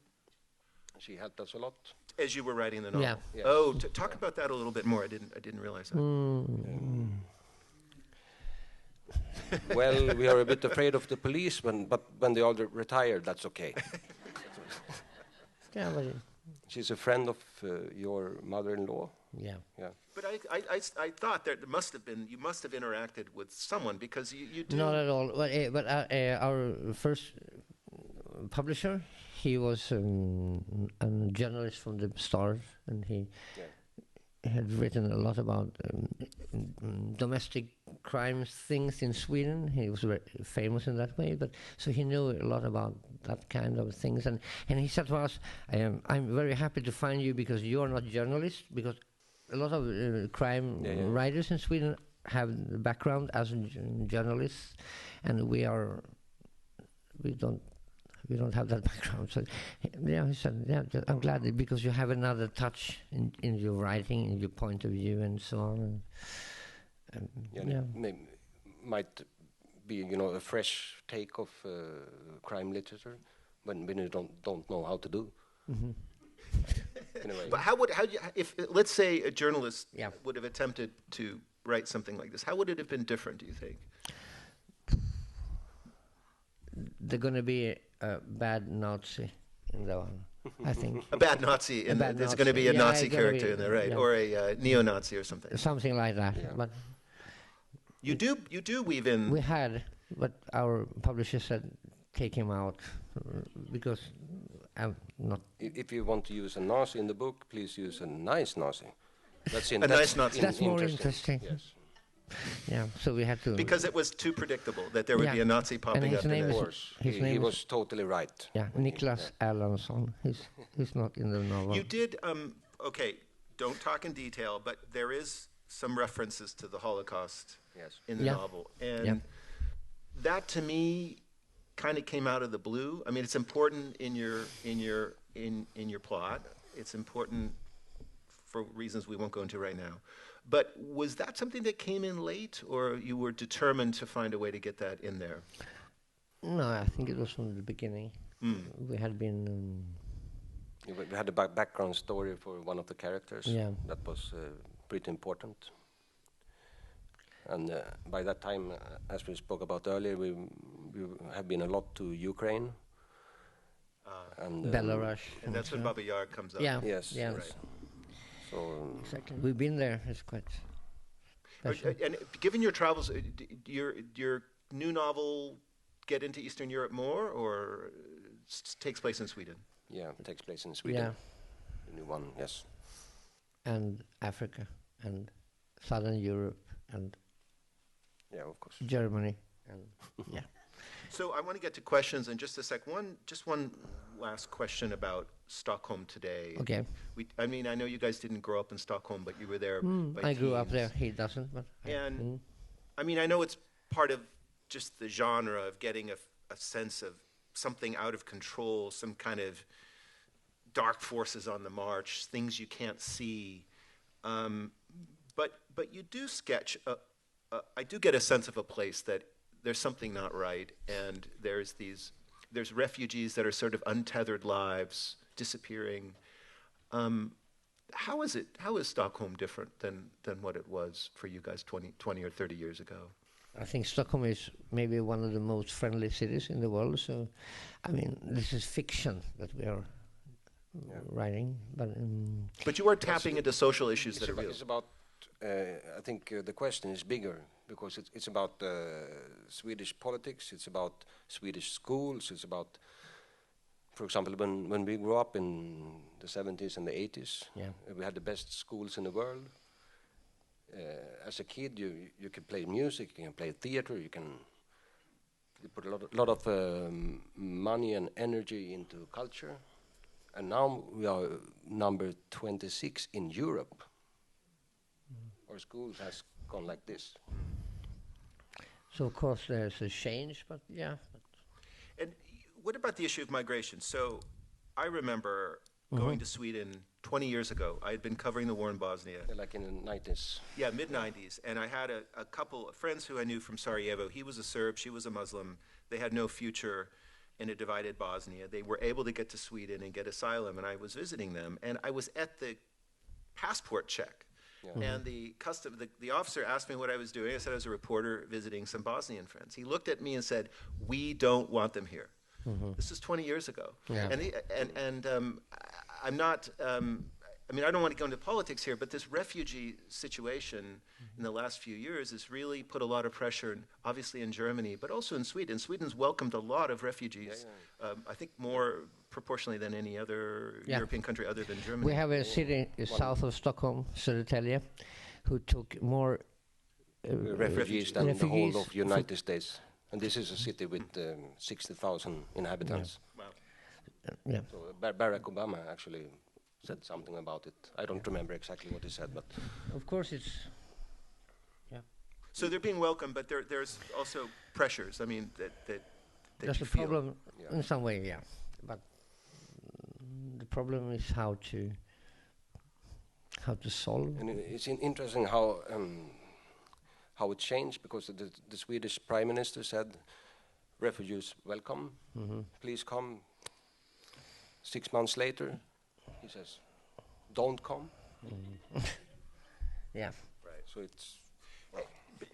She helped us a lot. As you were writing the novel? Yeah. Yes. Oh, talk about that a little bit more. I didn't realize that. Well, we are a bit afraid of the police, but when they all retired, that's okay. Yeah, but She's a friend of your mother-in-law. yeah. Yeah. But I thought that you must have interacted with someone, because you do. Not at all. But our first publisher, he was a journalist from the start, and he had written a lot about domestic crimes things in Sweden. He was very famous in that way, but so he knew a lot about that kind of things. And he said to us, I'm very happy to find you because you are not journalists, because a lot of crime writers in Sweden have the background as journalists, and we don't have that background. So, he said, I'm glad because you have another touch in your writing, in your point of view, and so on. Might be, a fresh take of crime literature when you don't know how to do. In a way. But if let's say a journalist would have attempted to write something like this, how would it have been different, do you think? They're going to be a bad Nazi in that one, I think. A bad Nazi, there's going to be a Nazi character in there, right? Yeah. Or a neo-Nazi or something. Something like that. Yeah. But you do weave in. We had, but our publisher said take him out because I'm not. If you want to use a Nazi in the book, please use a nice Nazi. That's nice Nazi. That's more interesting. Yes. Yeah, so we had to... Because it was too predictable that there would be a Nazi popping up. Of course, he was totally right. Yeah, Niklas Erlandsson. He's not in the novel. You did, okay, don't talk in detail, but there is some references to the Holocaust Yes. in the novel. And that to me kind of came out of the blue. I mean, it's important in your plot. It's important for reasons we won't go into right now. But was that something that came in late, or you were determined to find a way to get that in there? No, I think it was from the beginning. We had been... We had a background story for one of the characters. Yeah. That was pretty important. And by that time, as we spoke about earlier, we have been a lot to Ukraine. And Belarus. And that's when Baba Yar comes up. Yeah. Yes. Yeah. Right. So Exactly. We've been there. It's quite special. And given your travels, your new novel get into Eastern Europe more, or takes place in Sweden? yeah, it takes place in Sweden. Yeah. The new one, yes. And Africa and Southern Europe and Yeah, of course. Germany and yeah. So I want to get to questions in just a sec. Just one last question about Stockholm today. Okay. I mean, I know you guys didn't grow up in Stockholm, but you were there by I grew up teens. there. He doesn't, but And I mean, I know it's part of just the genre of getting a sense of something out of control, some kind of dark forces on the march, things you can't see. But you do sketch. I do get a sense of a place that there's something not right, and there's refugees that are sort of untethered lives disappearing. How is Stockholm different than what it was for you guys 20 or 30 years ago? I think Stockholm is maybe one of the most friendly cities in the world. So, I mean, this is fiction that we are writing, But you are tapping into social issues that are real. It's about. I think the question is bigger because it's about Swedish politics. It's about Swedish schools. It's about, for example, when we grew up in the 70s and the 80s, we had the best schools in the world. As a kid, you can play music, you can play theater, you put a lot of money and energy into culture, and now we are number 26 in Europe. Our schools has gone like this. so of course there's a change, but yeah. And what about the issue of migration? So I remember going to Sweden 20 years ago. I had been covering the war in Bosnia. Like in the 90s. Yeah, mid-90s. And I had a couple of friends who I knew from Sarajevo. He was a Serb, she was a Muslim. They had no future in a divided Bosnia. They were able to get to Sweden and get asylum, and I was visiting them. And I was at the passport check. Yeah. And the officer asked me what I was doing. I said I was a reporter visiting some Bosnian friends. He looked at me and said, "We don't want them here." This is 20 years ago. Yeah. And I'm not, I mean, I don't want to go into politics here, but this refugee situation in the last few years has really put a lot of pressure, obviously in Germany, but also in Sweden. Sweden's welcomed a lot of refugees, I think more proportionally than any other European country other than Germany. We have a city south of Stockholm, Södertälje, who took more refugees than the whole of the United States. And this is a city with 60,000 inhabitants. Wow. Yeah. So Barack Obama actually said something about it. I don't remember exactly what he said, but of course it's. So they're being welcomed, but there's also pressures. I mean that there's you a problem in some way, yeah. But the problem is how to solve. And it's interesting how it changed, because the Swedish Prime Minister said, "Refugees welcome, please come." 6 months later, he says, "Don't come." Yeah. Right. So it's.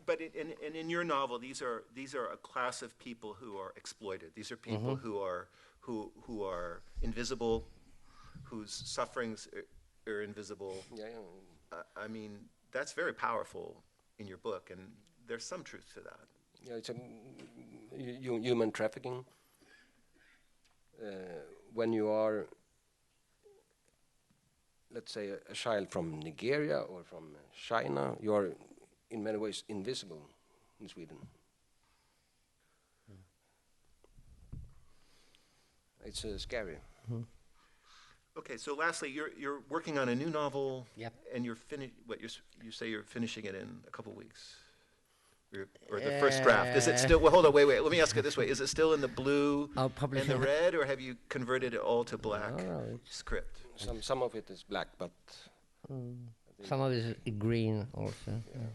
But in your novel, these are a class of people who are exploited. These are people who are invisible, whose sufferings are invisible. Yeah. I mean, that's very powerful in your book, and there's some truth to that. Yeah, it's a human trafficking. When you are, let's say, a child from Nigeria or from China, you are in many ways invisible in Sweden. It's scary. Okay, so lastly, you're working on a new novel, Yep. and you're you say you're finishing it in a couple weeks. or the first draft? Is it still? Well, hold on, wait. Let me ask it this way: is it still in the blue and the red, or have you converted it all to black script? Some of it is black, but some of it is green also. Yeah.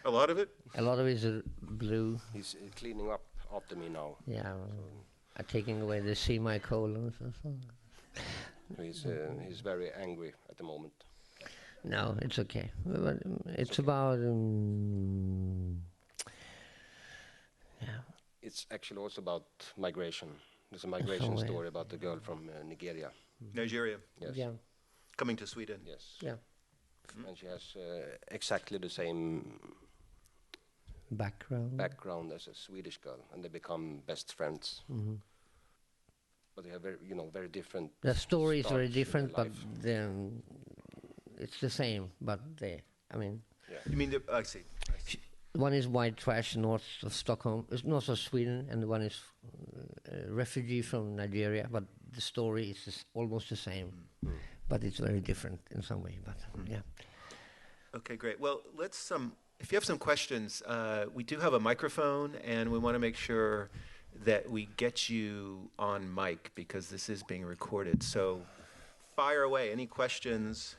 A lot of it. A lot of it is blue. He's cleaning up after me now. Yeah, taking away the semicolons and so on. He's very angry at the moment. No, it's okay. But it's about It's actually also about migration. There's a migration story about the girl from Nigeria. Nigeria. Yes. Yeah. Coming to Sweden. Yes. Yeah. And she has exactly the same background as a Swedish girl, and they become best friends. Mm-hmm. But they have very different. The story is very different, but it's the same. But I mean. Yeah. You mean I see. One is white trash north of Stockholm, north of Sweden, and one is refugee from Nigeria. But the story is almost the same, but it's very different in some way. But yeah. Okay, great. Well, let's if you have some questions, we do have a microphone, and we want to make sure that we get you on mic because this is being recorded. So, fire away. Any questions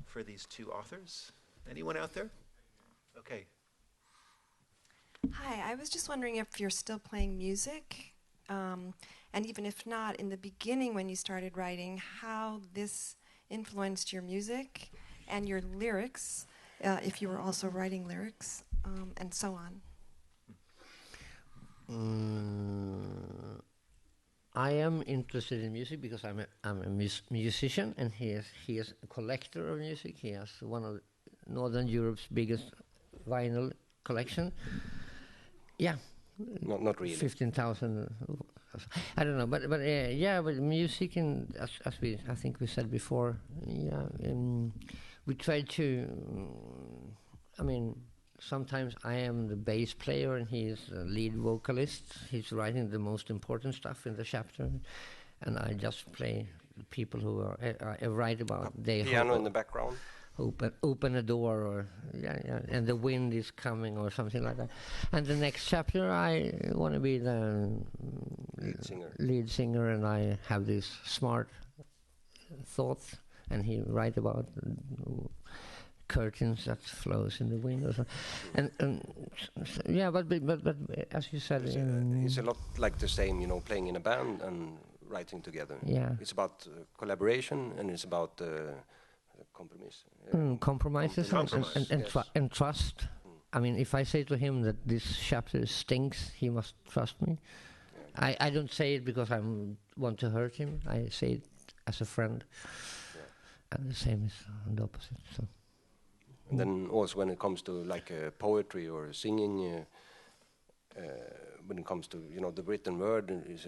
for these two authors? Anyone out there? Okay. Hi, I was just wondering if you're still playing music, and even if not, in the beginning when you started writing, how this influenced your music and your lyrics, if you were also writing lyrics, and so on. I am interested in music because I'm a musician, and he is a collector of music. He has one of Northern Europe's biggest vinyl collection. Yeah, not really. 15,000. I don't know, but music, and as I think we said before, we try to. I mean, sometimes I am the bass player and he is the lead vocalist. He's writing the most important stuff in the chapter, and I just play the people who are write about. They piano in the background. Open a door, or and the wind is coming, or something like that. And the next chapter, I want to be the lead singer, and I have these smart thoughts, and he write about curtains that flows in the wind, or something. But as you said, it's a lot like the same, playing in a band and writing together. Yeah, it's about collaboration, and it's about compromises and trust. I mean, if I say to him that this chapter stinks, he must trust me. Yeah. I don't say it because I want to hurt him. I say it as a friend. Yeah. And the same is on the opposite. So. And then also when it comes to like poetry or singing, when it comes to the written word is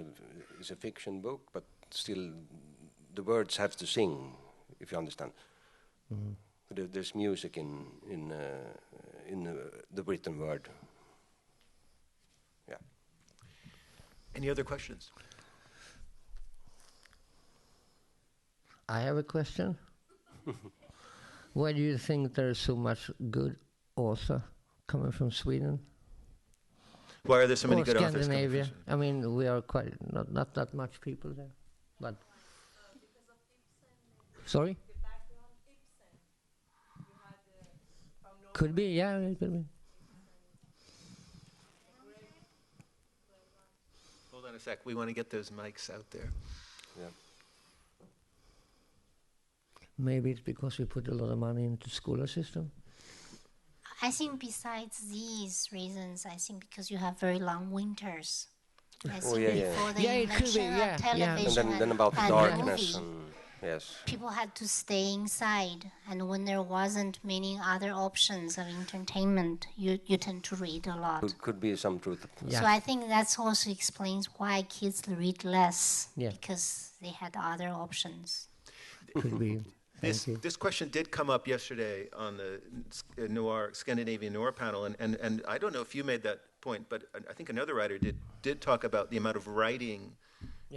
a fiction book, but still the words have to sing, if you understand. Mm-hmm. There's music in the written word. Yeah. Any other questions? I have a question. Why do you think there's so much good author coming from Sweden? Why are there so many good authors coming from Scandinavia? I mean, we are quite not that much people there, but. Sorry. Could be, yeah, it could be. Hold on a sec. We want to get those mics out there. Yeah. Maybe it's because we put a lot of money into school system. I think besides these reasons, I think because you have very long winters. I think before the invention of television and then about the darkness and yes. People had to stay inside, and when there wasn't many other options of entertainment, you tend to read a lot. Could be some truth. Yeah. So I think that also explains why kids read less, because they had other options. Could be. This question did come up yesterday on the Scandinavian noir panel, and I don't know if you made that point, but I think another writer did talk about the amount of writing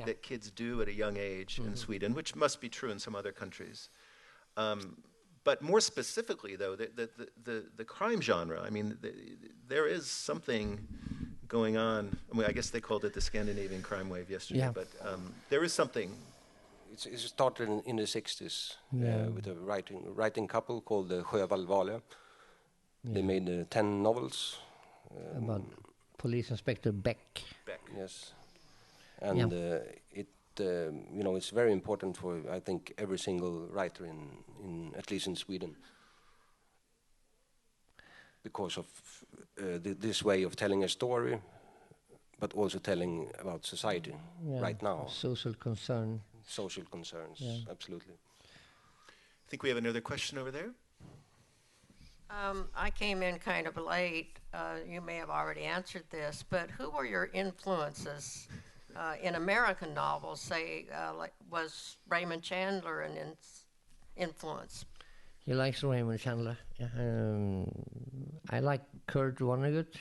that kids do at a young age in Sweden, which must be true in some other countries. But more specifically, though, the crime genre, I mean, there is something going on. I mean, I guess they called it the Scandinavian crime wave yesterday, but there is something. It started in the 60s with a writing couple called Sjöwall Wahlöö. They made 10 novels. About Police Inspector Beck. Yes. And it's very important for, I think, every single writer in at least in Sweden, because of this way of telling a story, but also telling about society right now. Social concerns, absolutely. I think we have another question over there. I came in kind of late. You may have already answered this, but who were your influences in American novels? Say, was Raymond Chandler an influence? He likes Raymond Chandler. I like Kurt Vonnegut,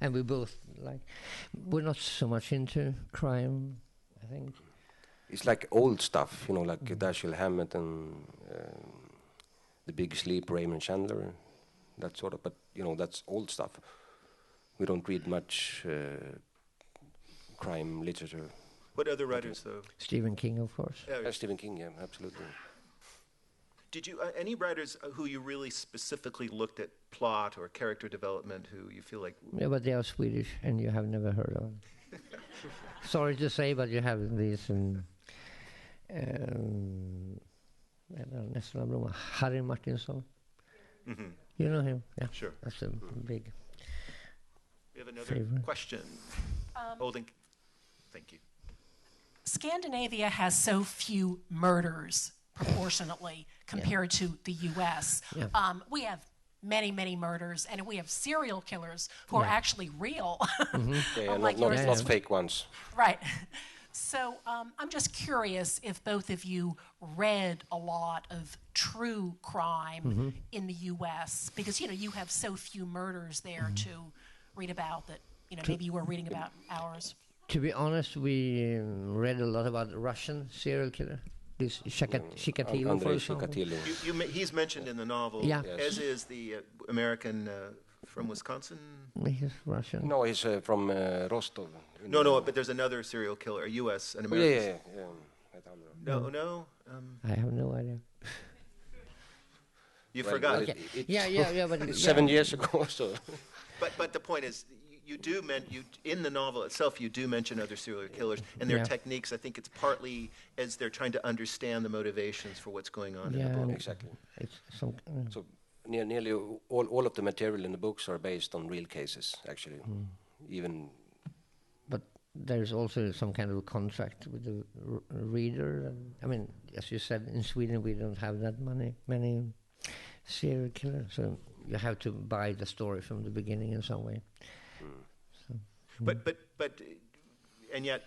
and we both like. We're not so much into crime, I think. It's like old stuff, like Dashiell Hammett and The Big Sleep, Raymond Chandler, that sort of. But that's old stuff. We don't read much crime literature. What other writers, though? Stephen King, of course. Stephen King, yeah, absolutely. Did you any writers who you really specifically looked at plot or character development who you feel like? Yeah, but they are Swedish, and you have never heard of them. Sorry to say, but you have these. Harry Martinsson. Mm-hmm. You know him? Yeah, sure. That's a big. We have another favorite question. Holding. Thank you. Scandinavia has so few murders proportionately compared to the U.S. Yeah. We have many, many murders, and we have serial killers who are actually real. Not fake ones. Right. So I'm just curious if both of you read a lot of true crime in the U.S. because you have so few murders there to read about that. Maybe you were reading about ours. To be honest, we read a lot about the Russian serial killer. This Chikatilo, for example. He's mentioned in the novel, as is the American from Wisconsin. He's Russian. No, he's from Rostov. No, but there's another serial killer, a U.S. and American. Yeah. No. I have no idea. You forgot. Okay. But it's 7 years ago. So. But the point is, in the novel itself, you do mention other serial killers and their techniques. I think it's partly as they're trying to understand the motivations for what's going on in the book. Exactly. So nearly all of the material in the books are based on real cases, actually. But there's also some kind of a contract with the reader. I mean, as you said, in Sweden we don't have that many serial killers, so you have to buy the story from the beginning in some way. But and yet,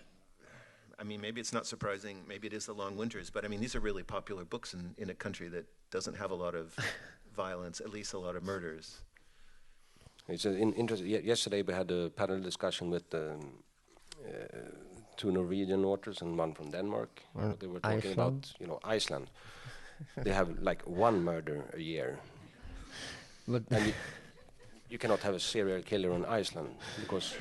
I mean, maybe it's not surprising. Maybe it is the long winters. But I mean, these are really popular books in a country that doesn't have a lot of violence, at least a lot of murders. It's interesting. Yesterday we had a panel discussion with 2 Norwegian authors and 1 from Denmark. They were talking about Iceland. They have like 1 murder a year. But and you cannot have a serial killer in Iceland because.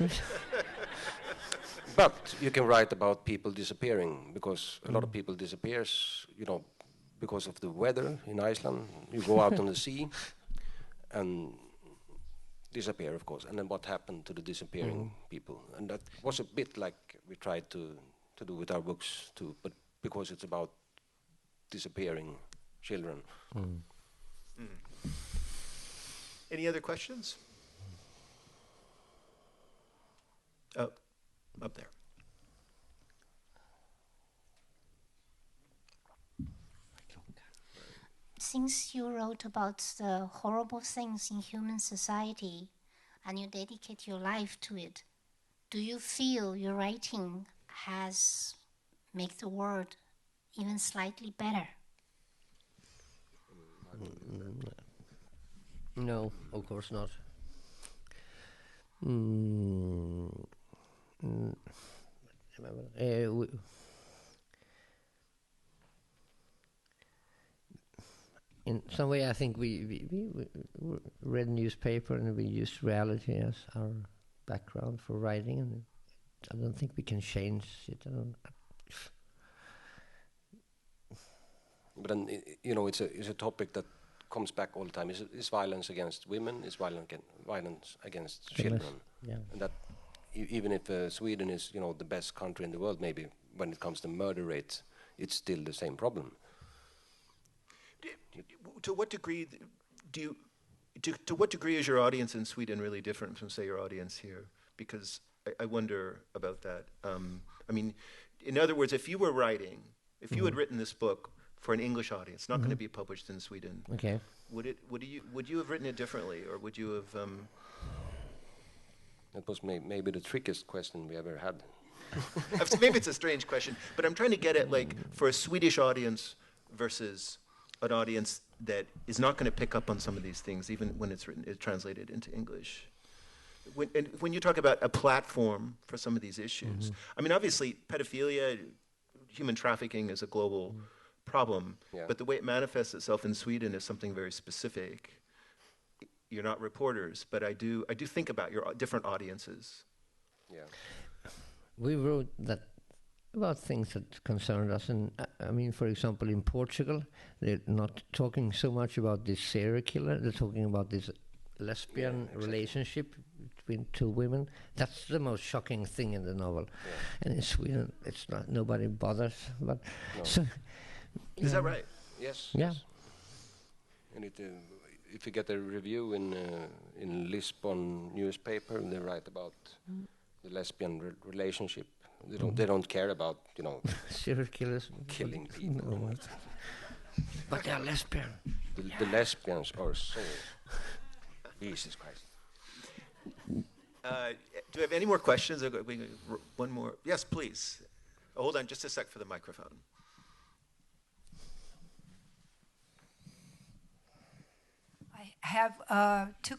But you can write about people disappearing because a lot of people disappears, because of the weather in Iceland. You go out on the sea and disappear, of course. And then what happened to the disappearing people? And that was a bit like we tried to do with our books too, but because it's about disappearing children. Any other questions? Oh, up there. Since you wrote about the horrible things in human society and you dedicate your life to it, do you feel your writing has made the world even slightly better? No, of course not. in some way, I think we read newspaper and we used reality as our background for writing, and I don't think we can change it. But then, it's a topic that comes back all the time. Is violence against women? Is violence against children? Yeah. And that even if Sweden is, the best country in the world, maybe when it comes to murder rates, it's still the same problem. To what degree to what degree is your audience in Sweden really different from, say, your audience here? Because I wonder about that. I mean, in other words, if you were writing, if you had written this book for an English audience, not going to be published in Sweden, okay, would you have written it differently, or would you have? That was maybe the trickiest question we ever had. Maybe it's a strange question, but I'm trying to get at, like, for a Swedish audience versus an audience that is not going to pick up on some of these things, even when it's translated into English. When you talk about a platform for some of these issues, I mean, obviously, pedophilia, human trafficking is a global problem, but the way it manifests itself in Sweden is something very specific. You're not reporters, but I do think about your different audiences. Yeah. We wrote that about things that concerned us, and I mean, for example, in Portugal, they're not talking so much about this serial killer. They're talking about this lesbian relationship between two women. That's the most shocking thing in the novel. Yeah. And in Sweden, it's not. Nobody bothers. But so, is that right? Yes. Yeah. Yes. And if you get a review in Lisbon newspaper, they write about the lesbian relationship. They don't care about serial killers killing people. No. But they're lesbian. The lesbians are so. Jesus Christ. Do we have any more questions? One more. Yes, please. Hold on just a sec for the microphone. I have two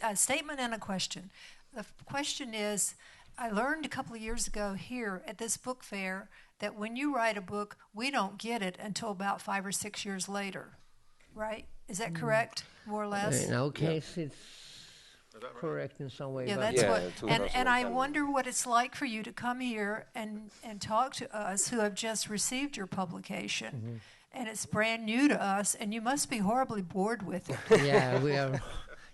a statement and a question. The question is, I learned a couple of years ago here at this book fair that when you write a book, we don't get it until about 5 or 6 years later, right? Is that correct, more or less? In our case, it's correct in some way. Yeah, that's what. And I wonder what it's like for you to come here and talk to us who have just received your publication. And it's brand new to us, and you must be horribly bored with it. Yeah, we are.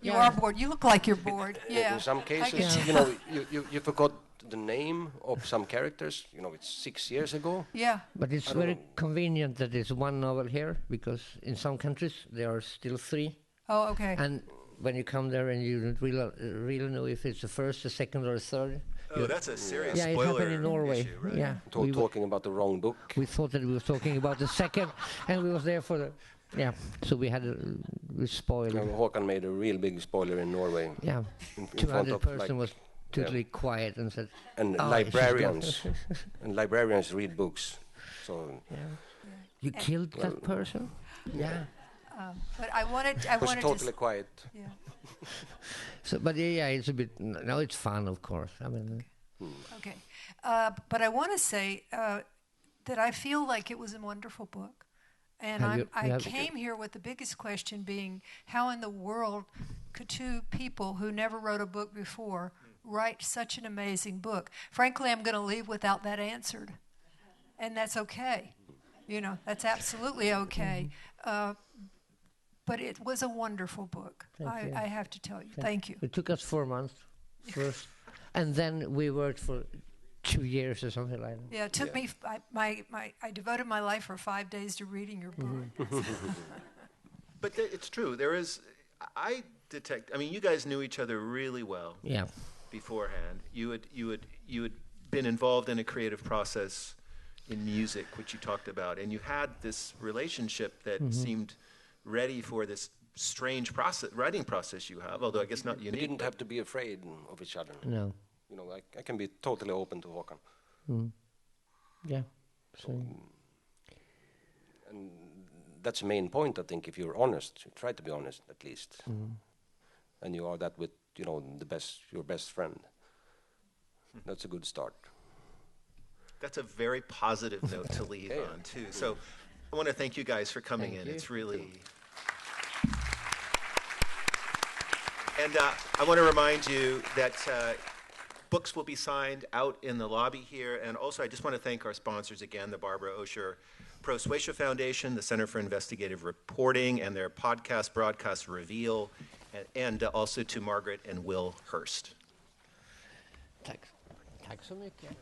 You are bored. You look like you're bored. Yeah. In some cases, you forgot the name of some characters. It's 6 years ago. Yeah. But it's very convenient that it's one novel here, because in some countries there are still 3. Oh, okay. And when you come there and you don't really know if it's the first, the second, or the third. Oh, that's a serious spoiler. Yeah, it happened in Norway. Issue, right? Yeah. Talking about the wrong book. We thought that we were talking about the second, and we was there for the. Yeah, so we spoiled. Håkan made a real big spoiler in Norway. Yeah, 200 person was totally quiet and said. And librarians, read books. So. Yeah. You killed that person? Yeah. But I wanted was totally quiet. Yeah. So, but it's a bit. No, it's fun, of course. I mean. Okay, but I want to say that I feel like it was a wonderful book, and I came here with the biggest question being, how in the world could two people who never wrote a book before write such an amazing book? Frankly, I'm going to leave without that answered, and that's okay. That's absolutely okay. But it was a wonderful book. I have to tell you. Thank you. It took us 4 months first, and then we worked for 2 years or something like that. Yeah, it took me. I devoted my life for 5 days to reading your book. But it's true. There is. I detect. I mean, you guys knew each other really well. Yeah. Beforehand, you had been involved in a creative process in music, which you talked about, and you had this relationship that seemed ready for this strange writing process you have, although I guess not unique. You didn't have to be afraid of each other. No. I can be totally open to Håkan. Yeah. So. And that's the main point, I think. If you're honest, you try to be honest at least, and you are that with your best friend. That's a good start. That's a very positive note to leave on too. So, I want to thank you guys for coming in. It's really... And I want to remind you that books will be signed out in the lobby here. And also, I just want to thank our sponsors again, the Barbara Osher Pro Suecia Foundation, the Center for Investigative Reporting, and their podcast, Broadcast Reveal, and also to Margaret and Will Hurst. Tack så mycket.